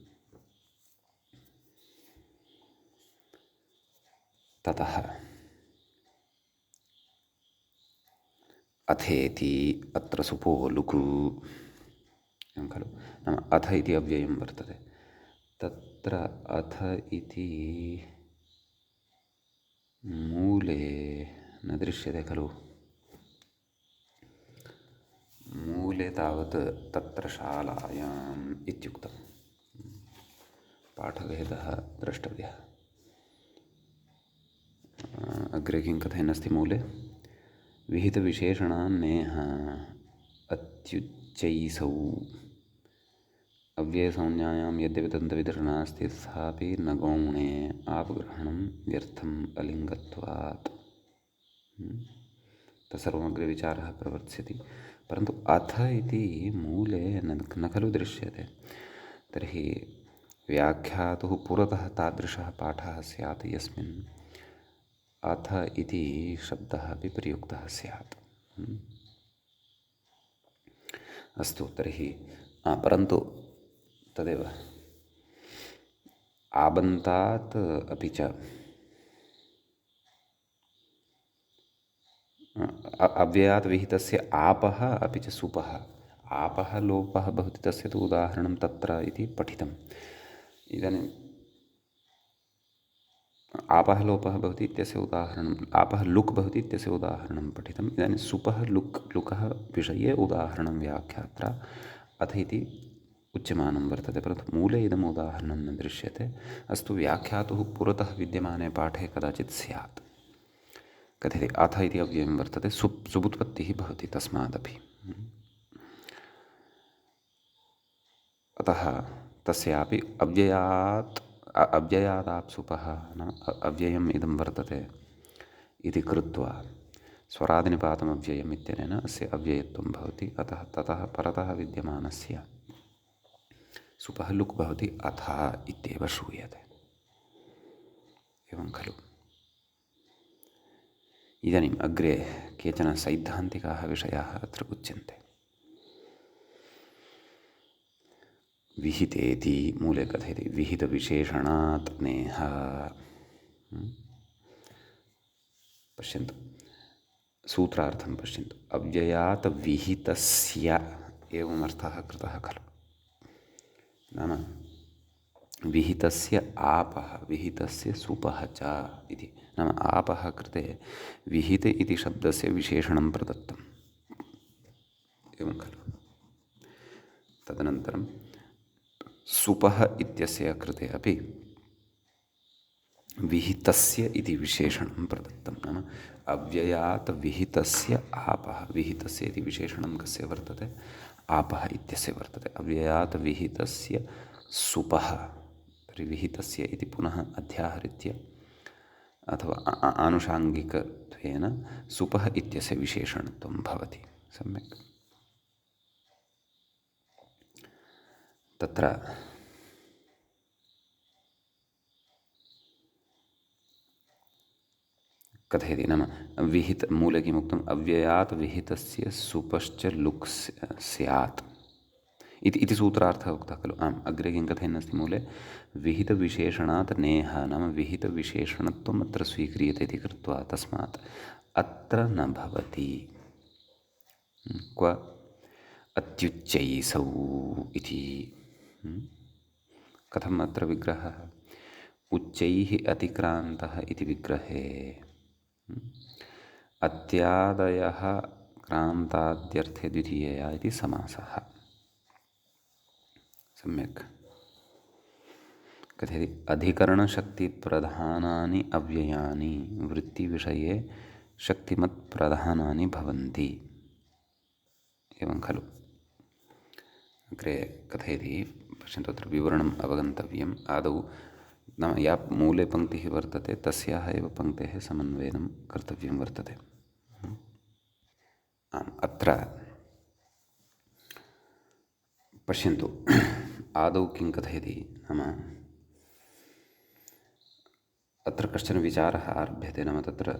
ततः अथेति अत्र सुपो लुक् खलु, नाम अथ इति अव्ययं वर्तते। तत्र अथ इति मूले न दृश्यते खलु। मूले तावत् तत्र शालायाम् इत्युक्तं। पाठभेदः द्रष्टव्यः। अग्रे किं कथयन्नस्ति मूले, विहितविशेषणान्नेह अत्युच्चैसौ अव्ययसंज्ञायां यद्यपि तदन्तविधिर् नास्ति तथापि न गौणे आपग्रहणं व्यर्थम् अलिङ्गत्वात्। तत्सर्वमग्रे विचारः प्रवर्त्स्यति, परन्तु अथ इति मूले न खलु दृश्यते। तर्हि व्याख्यातुः पुरतः तादृशः पाठः स्यात् यस्मिन् अथ इति शब्दः अपि प्रयुक्तः स्यात्। अस्तु, तर्हि परन्तु तदेव आबन्तात् अपि च अव्ययात् विहितस्य आपः अपि च सुपः, आपः लोपः भवति तस्य तु उदाहरणं तत्र इति पठितम्। इदानीम् आपः लोपः भवति इत्यस्य उदाहरणम्, आपः लुक् भवति इत्यस्य उदाहरणं पठितम्। इदानीं सुपः लुकः विषये उदाहरणं व्याख्यात्रा अथ इति उच्यमानं वर्तते, परन्तु मूले इदम् उदाहरणं न दृश्यते। अस्तु, व्याख्यातुः पुरतः विद्यमाने पाठे कदाचित् स्यात्। कथयति अथ इति अव्ययं वर्तते, सुबुत्पत्तिः भवति तस्मादपि। अतः तस्यापि अव्ययादाप्सुपः नाम अव्ययम् इदं वर्तते इति कृत्वा स्वरादिनिपातमव्ययम् इत्यनेन अस्य अव्ययत्वं भवति। अतः ततः परतः विद्यमानस्य सुपः लुक् भवति अथा इत्येव श्रूयते। एवं खलु। इदानीम् अग्रे केचन सैद्धान्तिकाः विषयाः अत्र उच्यन्ते। विहितेति मूले कथयति विहितविशेषणात् नेह। पश्यन्तु सूत्रार्थं पश्यन्तु। अव्ययात् विहितस्य एवमर्थः कृतः खलु। नाम विहितस्य आपः विहितस्य सुपः च इति। नाम आपः कृते विहित इति शब्दस्य विशेषणं प्रदत्तम्। एवं खलु। तदनन्तरं सुपः इत्यस्य कृते अपि विहितस्य इति विशेषणं प्रदत्तं। नाम अव्ययात् विहितस्य आपः विहितस्य इति विशेषणं कस्य वर्तते? आपः इत्यस्य वर्तते। अव्ययात् विहितस्य सुपः तर्हि विहितस्य इति पुनः अध्याहृत्य अथवा आनुषाङ्गिकत्वेन सुपः इत्यस्य विशेषणत्वं भवति। सम्यक्। तत्र कथयति नाम विहित मूले किमुक्तम् अव्ययात् विहितस्य सुपश्च लुक् स्यात् इति सूत्रार्थः उक्तः खलु। आम् अग्रे किं कथयन्नस्ति मूले विहितविशेषणात् नेह नाम विहितविशेषणत्वम् अत्र स्वीक्रियते इति कृत्वा तस्मात् अत्र न भवति। क्व अत्युच्चैसौ इति। कथम् अत्र विग्रहः? उच्चैः अतिक्रान्तः इति विग्रहे अत्यादयः क्रान्ताद्यर्थे द्वितीयया इति समासः। सम्यक्। कथयति अधिकरणशक्तिप्रधानानि अव्ययानि वृत्तिविषये शक्तिमत्प्रधानानि भवन्ति। एवं खलु। अग्रे कथयति पश्यन्तु अत्र विवरणम् अवगन्तव्यम्। आदौ नाम या मूले पङ्क्तिः वर्तते तस्याः एव पङ्क्तेः समन्वयनं कर्तव्यं वर्तते। आम् अत्र पश्यन्तु आदौ किं कथयति नाम अत्र कश्चन विचारः आरभ्यते। नाम तत्र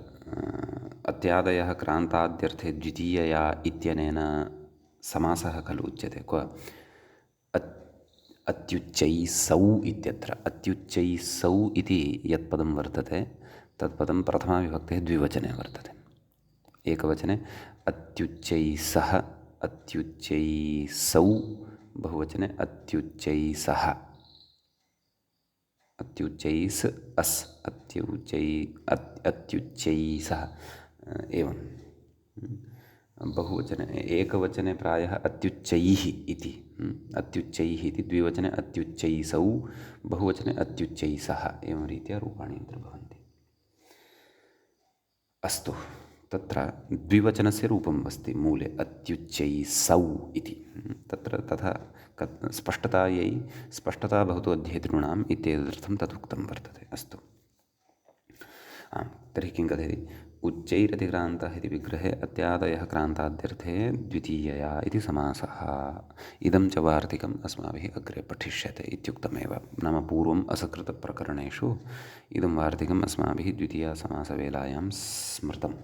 अत्यादयः क्रान्ताद्यर्थे द्वितीयया इत्यनेन समासः खलु उच्यते। क्व अत्युच्चैसौ इत्यत्र अत्युच्चैसौ इति यत्पदं वर्तते तत्पदं प्रथमाविभक्तेः द्विवचने वर्तते। एकवचने अत्युच्चैसः अत्युच्चैसौ, बहुवचने अत्युच्चैसः अत्युच्चैस् अस् अत्युच्चैसः एवं। बहुवचने एकवचने प्रायः अत्युच्चैः इति अत्युच्चैः इति, द्विवचने अत्युच्चैसौ, बहुवचने अत्युच्चैसः एवं रीत्या रूपाणि अत्र भवन्ति। अस्तु, तत्र द्विवचनस्य रूपम् अस्ति मूले अत्युच्चैसौ इति। तत्र तथा स्पष्टतायै स्पष्टता भवतु अध्येतॄणाम् इत्येतदर्थं तदुक्तं वर्तते। अस्तु। आम् तर्हि किं कथयति उच्चैरतिक्रान्तः इति विग्रहे अत्यादयः क्रान्ताद्यर्थे द्वितीयया इति समासः। इदं च वार्तिकम् अस्माभिः अग्रे पठिष्यते इत्युक्तमेव। नाम पूर्वम् असकृतप्रकरणेषु इदं वार्तिकम् अस्माभिः द्वितीयासमासवेलायां स्मृतं।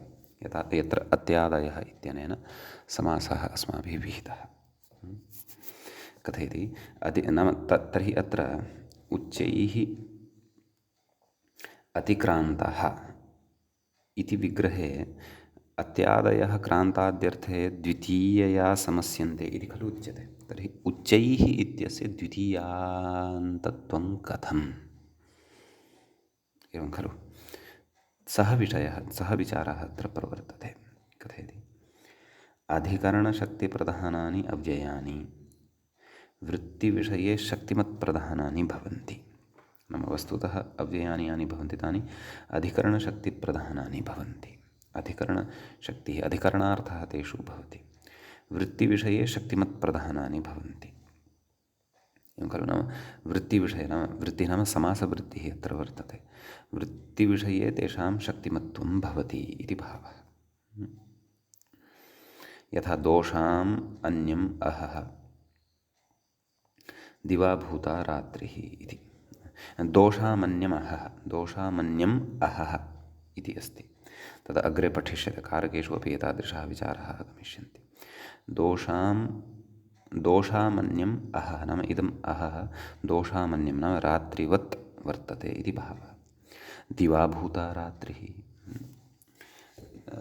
यत्र अत्यादयः इत्यनेन समासः अस्माभिः विहितः। कथयति नाम तर्हि अत्र उच्चैः अतिक्रान्तः इति विग्रहे अत्यादयः क्रान्ताद्यर्थे द्वितीयया समस्यन्ते इति खलु उच्यते। तर्हि उच्चैः इत्यस्य द्वितीयान्तत्वं कथम्? एवं खलु। सः विषयः सः विचारः अत्र प्रवर्तते। कथयति अधिकरणशक्तिप्रधानानि अव्ययानि वृत्तिविषये शक्तिमत्प्रधानानि भवन्ति। नाम वस्तुतः अव्ययानि यानि भवन्ति तानि अधिकरणशक्तिप्रधानानि भवन्ति। अधिकरणशक्तिः अधिकरणार्थः तेषु भवति। वृत्तिविषये शक्तिमत्प्रधानानि भवन्ति। एवं खलु। नाम वृत्तिविषये, नाम वृत्तिः नाम समासवृत्तिः अत्र वर्तते, वृत्तिविषये तेषां शक्तिमत्वं भवति इति भावः। यथा दोषाम् अन्यम् अहः दिवा भूता रात्रिः इति। दोषामन्यम् अहः, दोषामन्यम् अहः इति अस्ति, तद् अग्रे पठिष्यते, कारकेषु अपि एतादृशाः विचाराः आगमिष्यन्ति। दोषामन्यम् अहः नाम इदम् अहः दोषामन्यं नाम रात्रिवत् वर्तते इति भावः। दिवा भूता रात्रिः,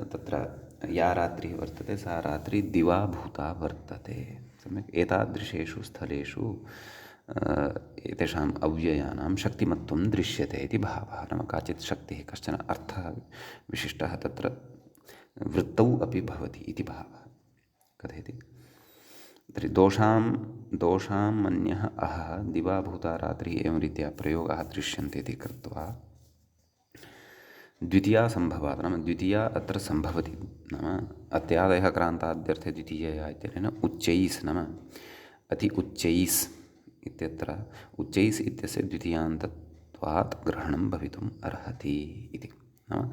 तत्र या रात्रिः वर्तते सा रात्रिः दिवा भूता वर्तते। सम्यक् एतादृशेषु स्थलेषु एतेषाम् अव्ययानां शक्तिमत्वं दृश्यते इति भावः। नाम काचित् शक्तिः, कश्चन अर्थः विशिष्टः तत्र वृत्तौ अपि भवति इति भावः। कथयति तर्हि दोषामन्यः अहः दिवा भूता रात्रिः एवं रीत्या प्रयोगाः दृश्यन्ते इति कृत्वा द्वितीया सम्भवात्, नाम द्वितीया अत्र सम्भवति, नाम अत्यादयः क्रान्ताद्यर्थे द्वितीयया इत्यनेन उच्चैस् नाम अति उच्चैस् इत्यत्र उच्चैस् इत्यस्य द्वितीयान्तत्वात् ग्रहणं भवितुम् अर्हति इति। नाम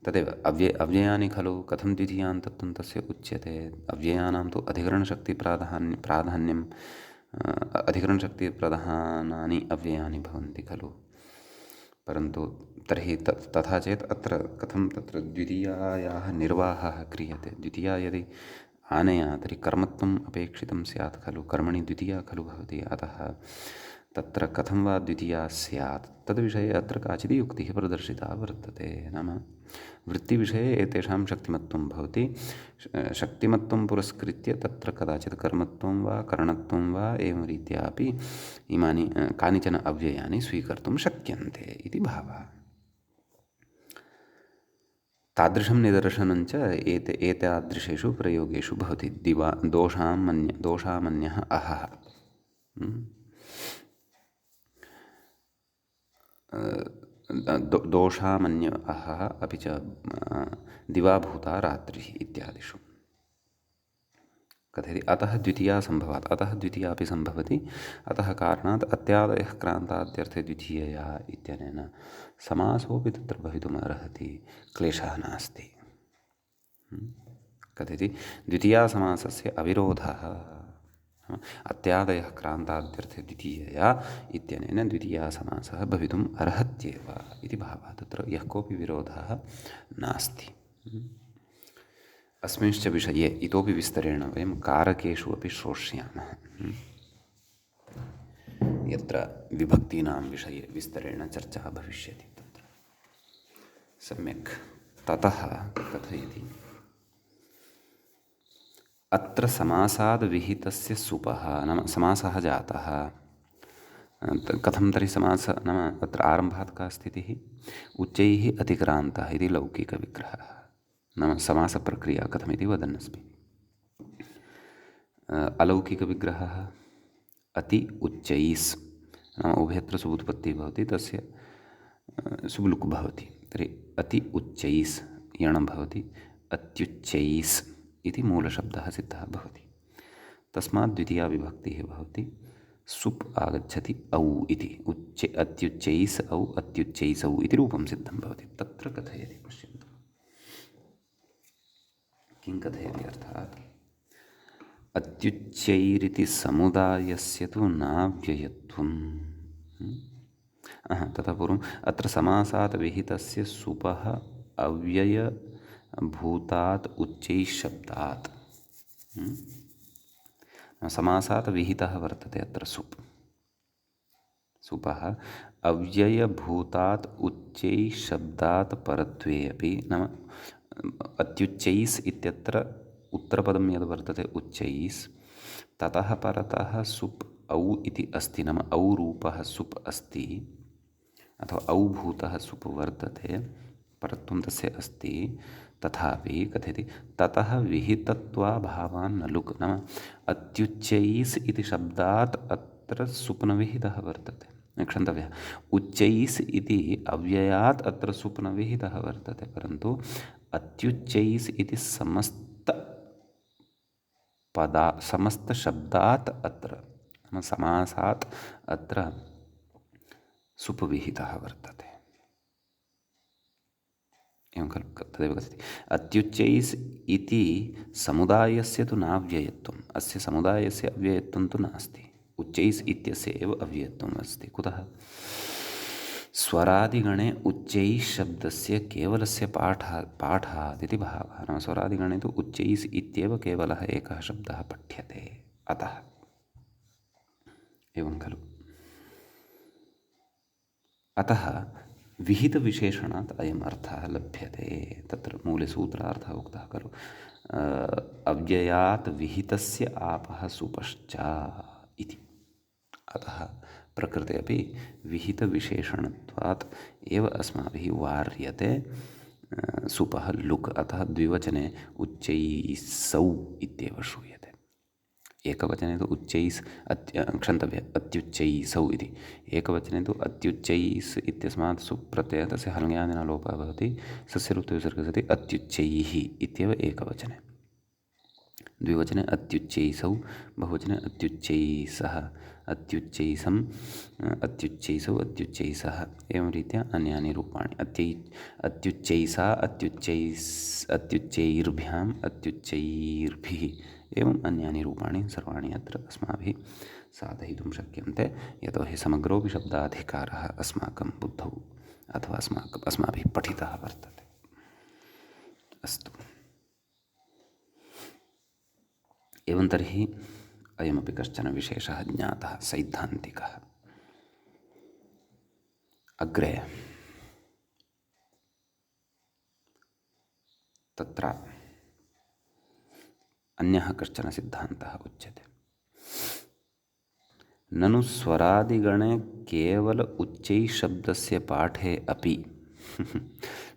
तदेव अव्ययानि खलु, कथं द्वितीयान्तत्वं तस्य उच्यते? अव्ययानां तु अधिकरणशक्तिप्राधान्यम् अधिकरणशक्तिप्रधानानि अव्ययानि भवन्ति खलु। परन्तु तर्हि तथा चेत् अत्र कथं तत्र द्वितीयायाः निर्वाहः क्रियते? द्वितीया यदि आनया तर्हि कर्मत्वम् अपेक्षितं स्यात् खलु, कर्मणि द्वितीया खलु भवति, अतः तत्र कथं वा द्वितीया स्यात् तद्विषये अत्र काचित् युक्तिः प्रदर्शिता वर्तते। नाम वृत्तिविषये एतेषां शक्तिमत्वं भवति, शक्तिमत्वं पुरस्कृत्य तत्र कदाचित् कर्मत्वं वा करणत्वं वा एवं रीत्या अपि इमानि कानिचन अव्ययानि स्वीकर्तुं शक्यन्ते इति भावः। तादृशं निदर्शनञ्च एतादृशेषु प्रयोगेषु भवति। दिवा दोषामन्यः अहः, दोषामन्य अहः अपि च दिवा भूता रात्रिः इत्यादिषु कथयति। अतः द्वितीया सम्भवात्, अतः द्वितीया अपि सम्भवति, अतः कारणात् अत्यादयः क्रान्ताद्यर्थे द्वितीयया इत्यनेन समासोऽपि तत्र भवितुम् अर्हति, क्लेशः नास्ति। कथयति द्वितीया समासस्य अविरोधः, अत्यादयः क्रान्ताद्यर्थे द्वितीयया इत्यनेन द्वितीया समासः भवितुम् अर्हत्येव इति भावः। तत्र यः कोऽपि विरोधः नास्ति। अस्मिंश्च विषये इतोपि विस्तरेण वयं कारकेषु अपि श्रोष्यामः, यत्र विभक्तीनां विषये विस्तरेण चर्चा भविष्यति। तत्र सम्यक् ततः कथयति अत्र समासाद् विहितस्य सुपः, नाम समासः जातः। कथं तर्हि समासः नाम अत्र आरम्भात् का स्थितिः? उच्चैः अतिक्रान्तः इति लौकिकविग्रहः, नाम समासप्रक्रिया कथमिति वदन्नस्मि। अलौकिकविग्रहः अति उच्चैस्, नाम उभयत्र सुबुत्पत्तिः भवति, तस्य सुब्लुक् भवति, तर्हि अति उच्चैस् यणं भवति, अत्युच्चैस् इति मूलशब्दः सिद्धः भवति। तस्मात् द्वितीया विभक्तिः भवति, सुप् आगच्छति औ इति, अत्युच्चैस् औ अत्युच्चैसौ इति रूपं सिद्धं भवति। तत्र कथयति, पश्यन्तु किं कथयति। अर्थात् अत्युच्चैरिति समुदायस्य तु नाव्ययत्वं। ततः पूर्वम् अत्र समासात् विहितस्य सुपः अव्ययभूतात् उच्चैः शब्दात्, समासात् विहितः वर्तते अत्र सुप्, सुपः अव्ययभूतात् उच्चैः शब्दात् परत्वे अपि, नाम अत्युच्चैस् इत्यत्र उत्तरपदं यद् वर्तते उच्चैस्, ततः परतः सुप् औ इति अस्ति, नाम औ रूपः सुप् अस्ति, अथवा औ भूतः सुप् वर्तते, परत्वं तस्य अस्ति। तथापि कथयति ततः विहितत्वाभावान् न लुक्, नाम अत्युच्चैस् इति शब्दात् अत्र सुप् न विहितः वर्तते, क्षन्तव्यः, उच्चैस् इति अव्ययात् अत्र सुप् न विहितः वर्तते, परन्तु अत्युच्चैस् इति समस्तशब्दात् अत्र नाम समासात् अत्र सुप् विहितः वर्तते। एवं खलु तदेव कथयति अत्युच्चैस् इति समुदायस्य तु नाव्ययत्वम्। अस्य समुदायस्य अव्ययत्वं तु नास्ति। उच्चैस् इत्यस्य एव अव्ययत्वम् अस्ति। कुतः? स्वरादिगणे उच्चैः शब्दस्य केवलस्य पाठात् इति भावः। नाम स्वरादिगणे तु उच्चैस् इत्येव केवलः एकः शब्दः पठ्यते। अतः एवं खलु। अतः विहितविशेषणात् अयम् अर्थः लभ्यते। तत्र मूले सूत्रार्थः उक्तः खलु अव्ययात् विहितस्य आपः सुपश्च इति। अतः प्रकृते अपि विहितविशेषणत्वात् एव अस्माभिः वार्यते सुपः लुक्। अतः द्विवचने उच्चैसौ इत्येव श्रूयते। एकवचने तु उच्चैस् अत्युच्चैसौ इति। एकवचने तु अत्युच्चैस् इत्यस्मात् सुप्रत्ययः तस्य हल्ङ्यादिना लोपः भवति। सस्य ऋत्वे विसर्गः सति अत्युच्चैः इत्येव एकवचने। द्विवचने अत्युच्चैसौ, बहुवचने अत्युच्चैसः, अत्युच्चैसम्, अत्युच्चैसौ, अत्युच्चैसः। एवं रीत्या अन्यानि रूपाणि अत्युच्चैसा, अत्युच्चैर्भ्याम्, अत्युच्चैर्भिः। एवम् अन्यानि रूपाणि सर्वाणि अत्र अस्माभिः साधयितुं शक्यन्ते। यतोहि समग्रोऽपि शब्दाधिकारः अस्माकं बुद्धौ अथवा अस्माभिः पठितः वर्तते। अस्तु, एवं तर्हि अयमपि कश्चन विशेषः ज्ञातः सैद्धान्तिकः। अग्रे तत्र अन्यः कश्चन सिद्धान्तः उच्यते। ननु स्वरादिगणे केवल उच्चैः शब्दस्य पाठे अपि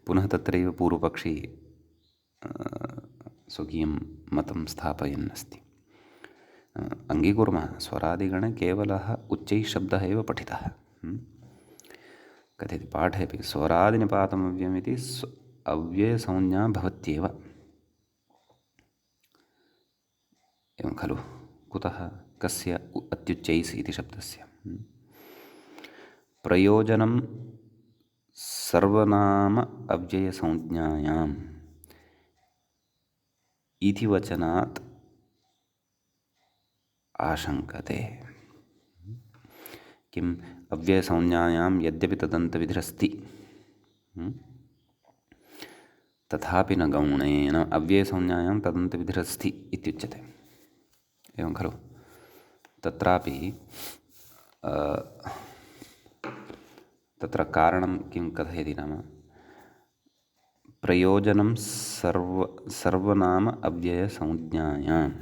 पुनः तत्रैव पूर्वपक्षी स्वकीयं मतं स्थापयन् अस्ति। अङ्गीकुर्मः, स्वरादिगणे केवलः उच्चैः शब्दः एव पठितः। कथयति पाठे अपि स्वरादिनिपातमव्यमिति अव्ययसंज्ञा भवत्येव। एवं खलु। कुतः? कस्य? अत्युच्चैस् इति शब्दस्य प्रयोजनं सर्वनाम अव्ययसंज्ञायाम् इति वचनात् आशङ्कते। किम्? अव्ययसंज्ञायां यद्यपि तदन्तविधिरस्ति तथापि न गौणेन अव्ययसंज्ञायां तदन्तविधिरस्ति इत्युच्यते। एवं खलु। तत्रापि तत्र कारणं किं कथयति नाम प्रयोजनं सर्वनाम अव्ययसंज्ञायाम्।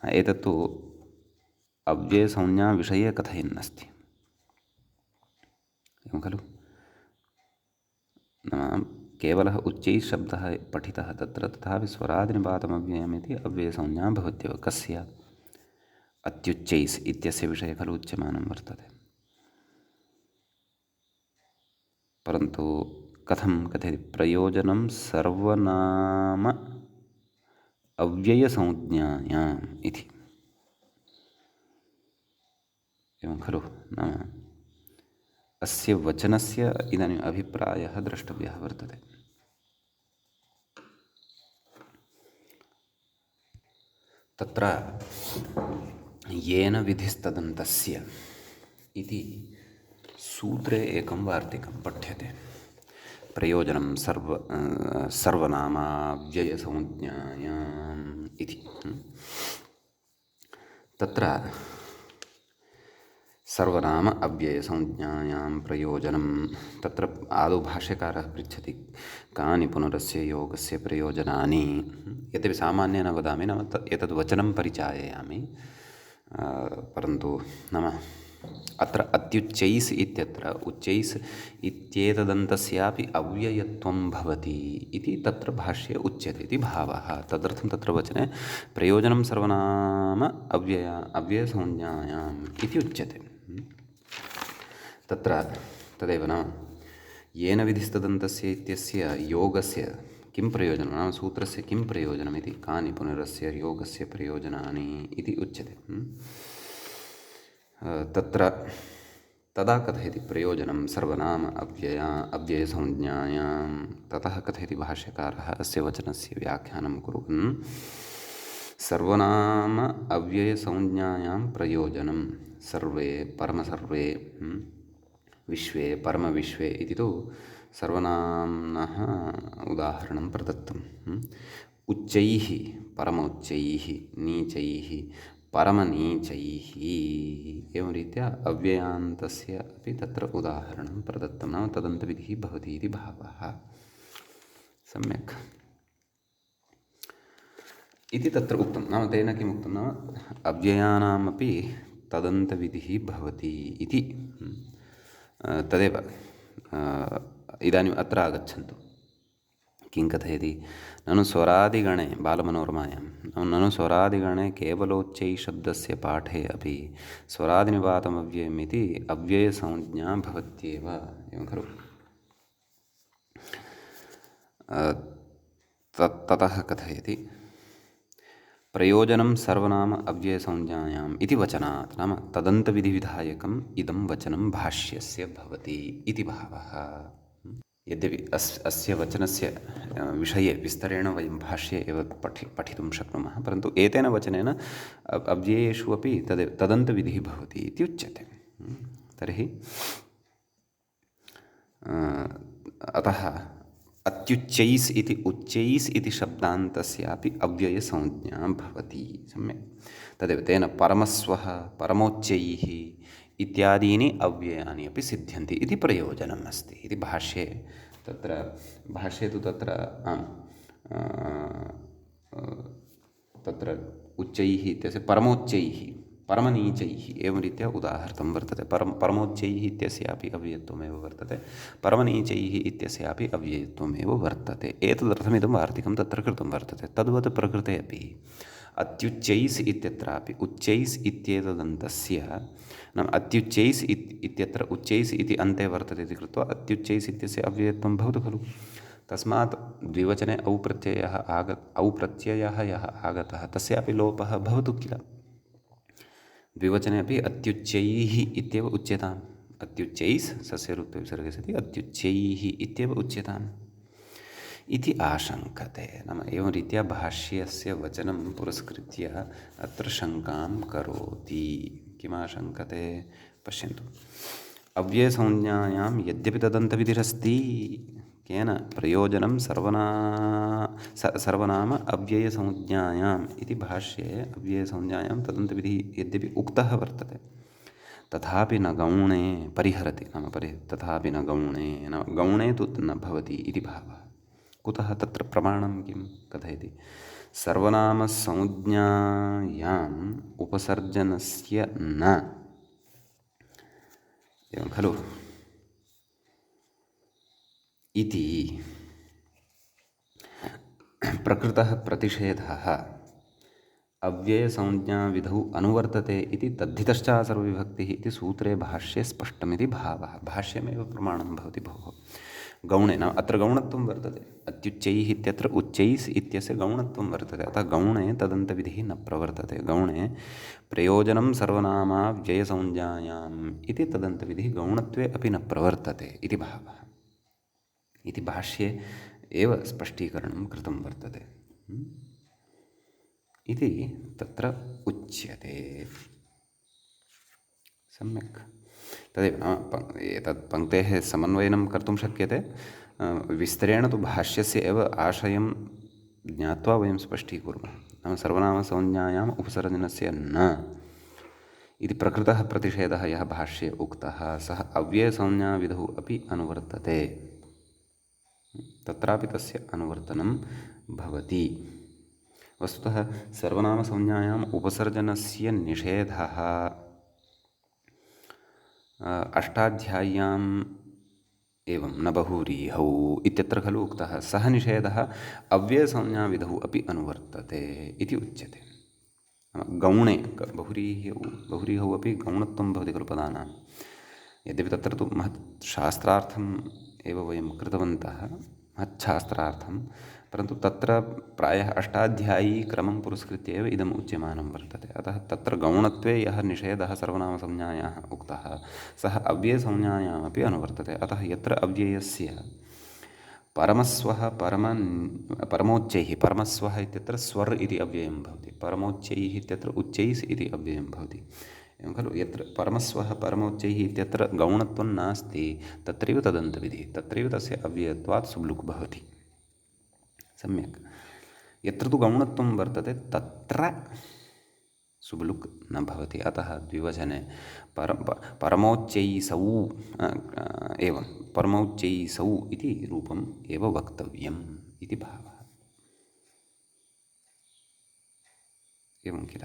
एतत्तु अव्ययसंज्ञाविषये कथयन् अस्ति। एवं खलु। नाम केवलः उच्चैः शब्दः पठितः तत्र, तथापि स्वरादिनिपातमव्ययमिति अव्ययसंज्ञा भवत्येव। कस्य? अत्युच्चैस् इत्यस्य विषये खलु उच्यमानं वर्तते। परन्तु कथं कथयति? प्रयोजनं सर्वनाम अव्ययसंज्ञायाम् इति। एवं खलु। नाम अस्य वचनस्य इदानीम् अभिप्रायः द्रष्टव्यः वर्तते। तत्र येन विधिस्तदन्तस्य इति सूत्रे एकं वार्तिकं पठ्यते। प्रयोजनं सर्वनामाव्ययसंज्ञायाम् इति। तत्र सर्वनाम अव्ययसंज्ञायां प्रयोजनं तत्र आदौ भाष्यकारः पृच्छति कानि पुनरस्य योगस्य प्रयोजनानि। यद्यपि सामान्येन वदामि, नाम एतद् वचनं परिचाययामि, परन्तु नाम अत्र अत्युच्चैस् इत्यत्र उच्चैस् इत्येतदन्तस्यापि अव्ययत्वं भवति इति तत्र भाष्ये उच्यते इति भावः। तदर्थं तत्र वचने प्रयोजनं सर्वनाम अव्ययसंज्ञायाम् इति उच्यते। तत्र तदेव न येन विधिस्तदन्तस्य इत्यस्य योगस्य किं प्रयोजनं नाम सूत्रस्य किं प्रयोजनमिति कानि पुनरस्य योगस्य प्रयोजनानि इति उच्यते। तत्र तदा कथयति प्रयोजनं सर्वनाम अव्ययसंज्ञायां। ततः कथयति भाष्यकारः अस्य वचनस्य व्याख्यानं कुर्वन् सर्वनाम अव्ययसंज्ञायां प्रयोजनं सर्वे परमसर्वे विश्वे परमविश्वे इति तु सर्वनाम्नः उदाहरणं प्रदत्तम्। उच्चैः परमोच्चैः नीचैः परमनीचैः एवं रीत्या अव्ययान्तस्य अपि तत्र उदाहरणं प्रदत्तं, नाम तदन्तविधिः भवति इति भावः। सम्यक् इति तत्र उक्तं, नाम तेन किम् उक्तं नाम अव्ययानामपि तदन्तविधिः भवति इति। तदेव इदानीम् अत्र आगच्छन्तु। किं कथयति, ननु स्वरादिगणे बालमनोरमायां ननु स्वरादिगणे केवलोच्चैशब्दस्य पाठे अपि स्वरादिनिपातमव्ययम् इति अव्ययसंज्ञा भवत्येव, एवं खलु। ततः कथयति प्रयोजनं सर्वनाम अव्ययसंज्ञायाम् इति वचनात्, नाम तदन्तविधिविधायकम् इदं वचनं भाष्यस्य भवति इति भावः। यद्यपि अस्य वचनस्य विषये विस्तरेण वयं भाष्ये एव पठितुं शक्नुमः, परन्तु एतेन वचनेन अव्ययेषु अपि तदन्तविधिः भवति इति उच्यते। तर्हि अतः अत्युच्चैस् इति उच्चैस् इति शब्दान्तस्यापि अव्ययसंज्ञा भवति। सम्यक् तदेव तेन परमस्वः परमोच्चैः इत्यादीनि अव्ययानि अपि सिद्ध्यन्ति इति प्रयोजनम् अस्ति इति भाष्ये। तत्र भाष्ये तु तत्र उच्चैः इत्यस्य परमोच्चैः परमनीचैः एवं रीत्या उदाहृतं वर्तते। परमोच्चैः इत्यस्यापि अव्ययत्वमेव वर्तते, परमनीचैः इत्यस्यापि अव्ययत्वमेव वर्तते। एतदर्थमिदं वार्तिकं तत्र कृतं वर्तते। तद्वत् प्रकृते अपि अत्युच्चैस् इत्यत्रापि उच्चैस् इत्येतदन्तस्य, नाम अत्युच्चैस् इत्यत्र उच्चैस् इति अन्ते वर्तते इति कृत्वा अत्युच्चैस् इत्यस्य अव्ययत्वं भवतु खलु। तस्मात् द्विवचने औ प्रत्ययः यः आगतः तस्यापि लोपः भवतु किल। द्विवचने अपि अत्युच्चैः इत्येव उच्यताम्। अत्युच्चैस् सस्यरूपे विसर्गे सति अत्युच्चैः इत्येव उच्यताम् इति आशङ्कते। नाम एवं रीत्या भाष्यस्य वचनं पुरस्कृत्य अत्र शङ्कां करोति। किमाशङ्कते पश्यन्तु। अव्ययसंज्ञायां यद्यपि तदन्तविधिरस्ति, केन प्रयोजनं सर्वनाम अव्ययसंज्ञायाम् इति भाष्ये अव्ययसंज्ञायां तदन्तविधिः यद्यपि उक्तः वर्तते, तथापि न गौणे परिहरति, नाम तथापि न गौणे तु न भवति इति भावः। कुतः तत्र प्रमाणं किं कथयति, सर्वनामसंज्ञायाम् उपसर्जनस्य न, एवं खलु इति प्रकृतः प्रतिषेधः अव्ययसंज्ञाविधौ अनुवर्तते इति तद्धितश्चासर्वविभक्तिः इति सूत्रे भाष्ये स्पष्टमिति भावः। भाष्यमेव प्रमाणं भवति भोः। गौणे नाम अत्र गौणत्वं वर्तते, अत्युच्चैः इत्यत्र उच्चैस् इत्यस्य गौणत्वं वर्तते, अतः गौणे तदन्तविधिः न प्रवर्तते। गौणे प्रयोजनं सर्वनामाव्ययसंज्ञायाम् इति तदन्तविधिः गौणत्वे अपि न प्रवर्तते इति भावः। इति भाष्ये एव स्पष्टीकरणं कृतं वर्तते इति तत्र उच्यते। सम्यक् तदेव एतत् पङ्क्तेः समन्वयनं कर्तुं शक्यते। विस्तरेण तु भाष्यस्य एव आशयं ज्ञात्वा वयं स्पष्टीकुर्मः। नाम सर्वनामसंज्ञायाम् उपसर्जनस्य न इति प्रकृतः प्रतिषेधः यः भाष्ये उक्तः सः अव्ययसंज्ञाविधौ अपि अनुवर्तते, तत्रापि तस्य अनुवर्तनं भवति। वस्तुतः सर्वनामसंज्ञायाम् उपसर्जनस्य निषेधः अष्टाध्याय्याम् एवं न बहुव्रीहौ इत्यत्र खलु उक्तः। सः निषेधः अव्ययसंज्ञाविधौ अपि अनुवर्तते इति उच्यते। गौणे बहुव्रीहौ अपि गौणत्वं भवति खलु पदानां। यद्यपि तत्र तु महत् शास्त्रार्थम् एव वयं कृतवन्तः, महच्छास्त्रार्थं, परन्तु तत्र प्रायः अष्टाध्यायी क्रमं पुरस्कृत्य एव इदम् उच्यमानं वर्तते। अतः तत्र गौणत्वे यः निषेधः सर्वनामसंज्ञायाः उक्तः सः अव्ययसंज्ञायामपि अनुवर्तते। अतः यत्र अव्ययस्य परमस्वः परमोच्चैः, परमस्वः इत्यत्र स्वर् इति अव्ययं भवति, परमोच्चैः इत्यत्र उच्चैस् इति अव्ययं भवति, एवं खलु। यत्र परमस्वः परमोच्चैः इत्यत्र गौणत्वं नास्ति तत्रैव तदन्तविधिः, तत्रैव तस्य अव्ययत्वात् सुब्लुक् भवति। सम्यक्। यत्र तु गौणत्वं वर्तते तत्र सुब्लुक् न भवति। अतः द्विवचने परमोच्चैसौ एवं परमोच्चैसौ इति रूपम् एव वक्तव्यम् इति भावः। एवं किल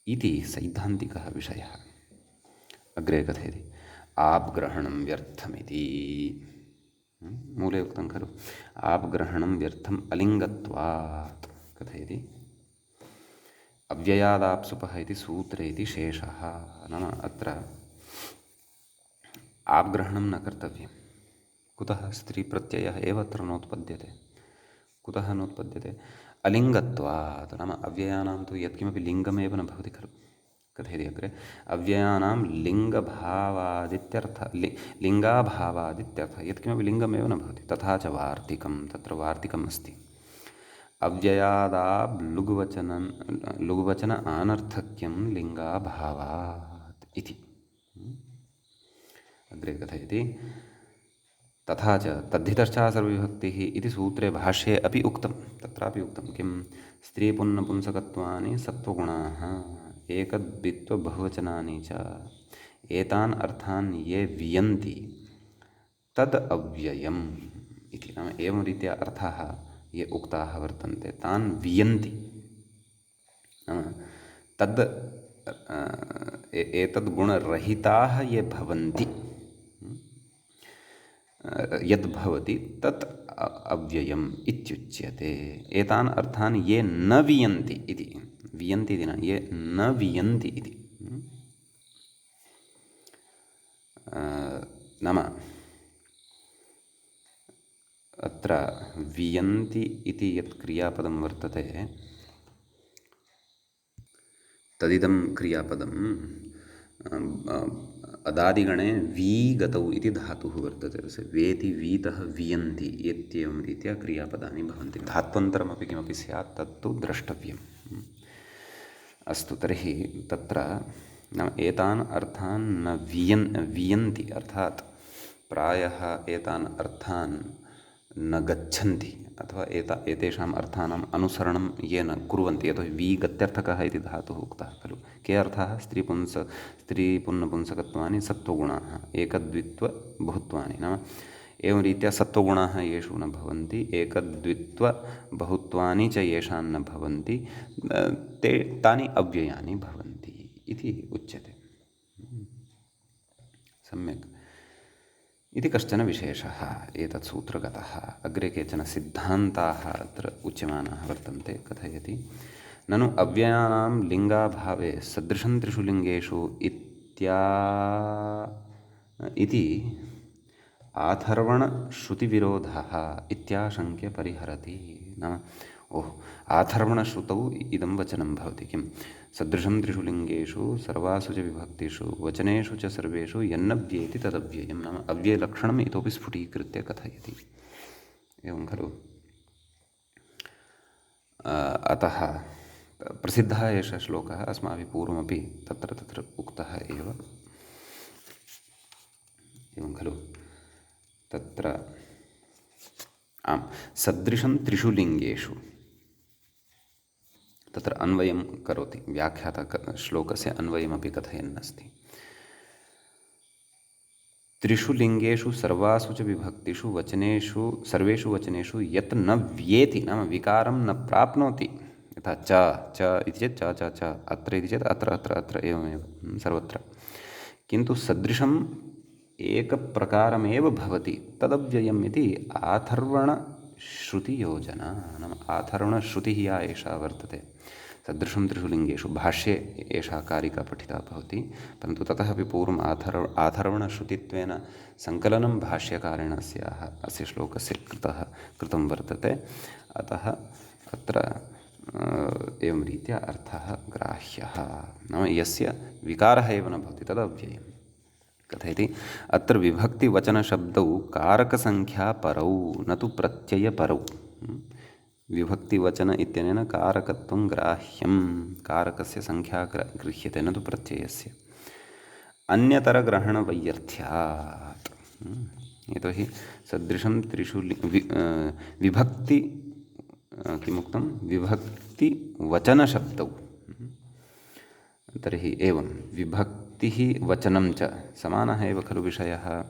इति सैद्धान्तिकः विषयः। अग्रे कथयति आप्ग्रहणं व्यर्थमिति। मूले उक्तं खलु आप्ग्रहणं व्यर्थम् अलिङ्गत्वात् कथयति। अव्ययादाप्सुपः इति सूत्रे इति शेषः। नाम अत्र आप्ग्रहणं न कर्तव्यं। कुतः? स्त्रीप्रत्ययः एव अत्र नोत्पद्यते। कुतः नोत्पद्यते? अलिङ्गत्वात्। नाम अव्ययानां तु यत्किमपि लिङ्गमेव न भवति खलु। कथयति अग्रे अव्ययानां लिङ्गभावादित्यर्थः, लिङ्गाभावादित्यर्थः, यत्किमपि लिङ्गमेव न भवति। तथा च वार्तिकं, तत्र वार्तिकम् अस्ति। अव्ययादाब् लुग्वचन आनर्थक्यं लिङ्गाभावात् इति। अग्रे कथयति तथा च तद्धितश्चा सर्वविभक्तिः इति सूत्रे भाष्ये अपि उक्तं, तत्रापि उक्तं किं? स्त्रीपुंनपुंसकत्वानि सत्त्वगुणाः एकदद्वित्वबहुवचनानि च एतान् अर्थान् ये वियन्ति तद् अव्ययम् इति। नाम एवं रीत्या अर्थाः ये उक्ताः वर्तन्ते तान् वियन्ति। नाम तद् एतद्गुणरहिताः ये भवन्ति, यद्भवति तत् अव्ययम् इत्युच्यते। एतान् अर्थान् ये न वियन्ति इति, वियन्ति इति न, ये न वियन्ति इति। नाम अत्र वियन्ति इति यत् क्रियापदं वर्तते तदिदं क्रियापदं अदादिगणे वीगतौ इति धातुः वर्तते। तस्य वेति वीतः वियन्ति इत्येवं रीत्या क्रियापदानि भवन्ति। धात्वन्तरमपि किमपि स्यात् तत्तु द्रष्टव्यम्। अस्तु, तर्हि तत्र नाम एतान् अर्थान् न वियन्ति, अर्थात् प्रायः एतान् अर्थान् न गच्छन्ति अथवा एतेषाम् अर्थानाम् अनुसरणं ये न कुर्वन्ति। यतोहि वीगत्यर्थकः इति धातुः उक्तः खलु। के अर्थाः? स्त्रीपुंनपुंसकत्वानि सत्त्वगुणाः एकदद्वित्वबहुत्वानि। नाम एवं रीत्या सत्त्वगुणाः येषु न भवन्ति, एकदद्वित्वबहुत्वानि च येषां न भवन्ति, तानि अव्ययानि भवन्ति इति उच्यते। सम्यक्। इति कश्चन विशेषः एतत् सूत्रगतः। अग्रे केचन सिद्धान्ताः अत्र उच्यमानाः वर्तन्ते। कथयति ननु अव्ययानां लिङ्गाभावे सदृशं त्रिषु लिङ्गेषु इति आथर्वणश्रुतिविरोधः इत्याशङ्क्य परिहरति। नाम आथर्वणश्रुतौ इदं वचनं भवति। किं? सदृशं त्रिषु लिङ्गेषु सर्वासु च विभक्तिषु वचनेषु च सर्वेषु यन्नव्येति तदव्ययं। नाम अव्ययलक्षणम् इतोपि स्फुटीकृत्य कथयति। एवं खलु। अतः प्रसिद्धः एषः श्लोकः अस्माभिः पूर्वमपि तत्र उक्तः एव। एवं खलु। तत्र सदृशं त्रिषु लिङ्गेषु तत्र अन्वयं करोति। व्याख्याता श्लोकस्य अन्वयमपि कथयन् अस्ति। त्रिषु लिङ्गेषु सर्वासु च विभक्तिषु वचनेषु सर्वेषु वचनेषु यत् न व्येति, नाम विकारं न प्राप्नोति। यथा च इति चेत् च च च, अत्र इति चेत् अत्र अत्र अत्र एवमेव सर्वत्र। किन्तु सदृशम् एकप्रकारमेव भवति तदव्ययम् इति आथर्वणश्रुतियोजना। नाम आथर्वणश्रुतिः या एषा वर्तते सदृशं त्रिषु लिङ्गेषु भाष्ये एषा कारिका पठिता भवति, परन्तु ततः अपि पूर्वम् आथर्वणश्रुतित्वेन सङ्कलनं भाष्यकारेण अस्य श्लोकस्य कृतं वर्तते। अतः अत्र एवं रीत्या अर्थः ग्राह्यः, नाम यस्य विकारः एव न भवति तदव्ययम्। कथयति अत्र विभक्तिवचनशब्दौ कारकसङ्ख्यापरौ न तु प्रत्ययपरौ। विभक्तिवचन इत्यनेन कारकत्वं ग्राह्यं, कारकस्य संख्या गृह्यते न तु प्रत्ययस्य। अन्यतरग्रहणवैयर्थ्यात्, यतोहि सदृशं त्रिषु विभक्ति किमुक्तं विभक्तिवचनशब्दौ, तर्हि एवं विभक्तिः वचनं च समानः एव खलु विषयः,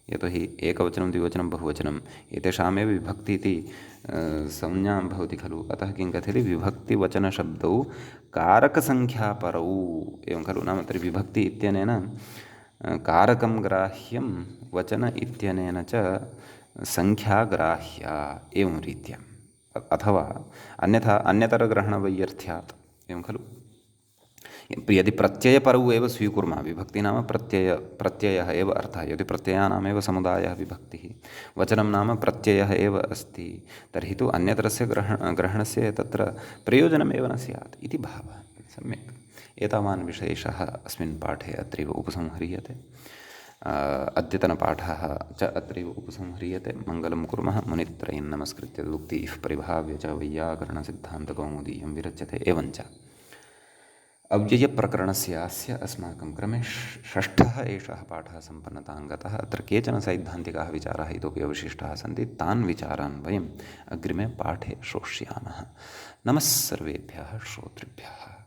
यतोहि एकवचनं द्विवचनं बहुवचनम् एतेषामेव विभक्ति इति संज्ञां भवति खलु। अतः किं कथयति विभक्तिवचनशब्दौ कारकसङ्ख्यापरौ एवं खलु, नाम तर्हि विभक्ति इत्यनेन कारकं ग्राह्यं वचन इत्यनेन च संख्या ग्राह्या एवं रीत्या, अथवा अन्यथा अन्यतरग्रहणवैयर्थ्यात् एवं खलु। यदि प्रत्ययपरौ एव स्वीकुर्मः, विभक्ति नाम प्रत्ययः एव अर्थः, यदि प्रत्ययानामेव समुदायः विभक्तिः, वचनं नाम प्रत्ययः एव अस्ति, तर्हि तु अन्यतरस्य ग्रहणस्य तत्र प्रयोजनमेव न स्यात् इति भावः। सम्यक्, एतावान् विशेषः अस्मिन् पाठे अत्रैव उपसंह्रियते। अद्यतनपाठः च अत्रैव उपसंह्रियते। मङ्गलं कुर्मः। मुनित्रयं नमस्कृत्य उक्तिः परिभाव्य च वैयाकरणसिद्धान्तकौमुदीयं विरच्यते। एवञ्च अव्ययप्रकरणस्यास्य अस्माकं क्रमे षष्ठः एषः पाठः सम्पन्नतां गतः। अत्र केचन सैद्धान्तिकाः विचाराः इतोपि अवशिष्टाः सन्ति, तान् विचारान् वयम् अग्रिमे पाठे श्रोष्यामः। नमः सर्वेभ्यः श्रोतृभ्यः।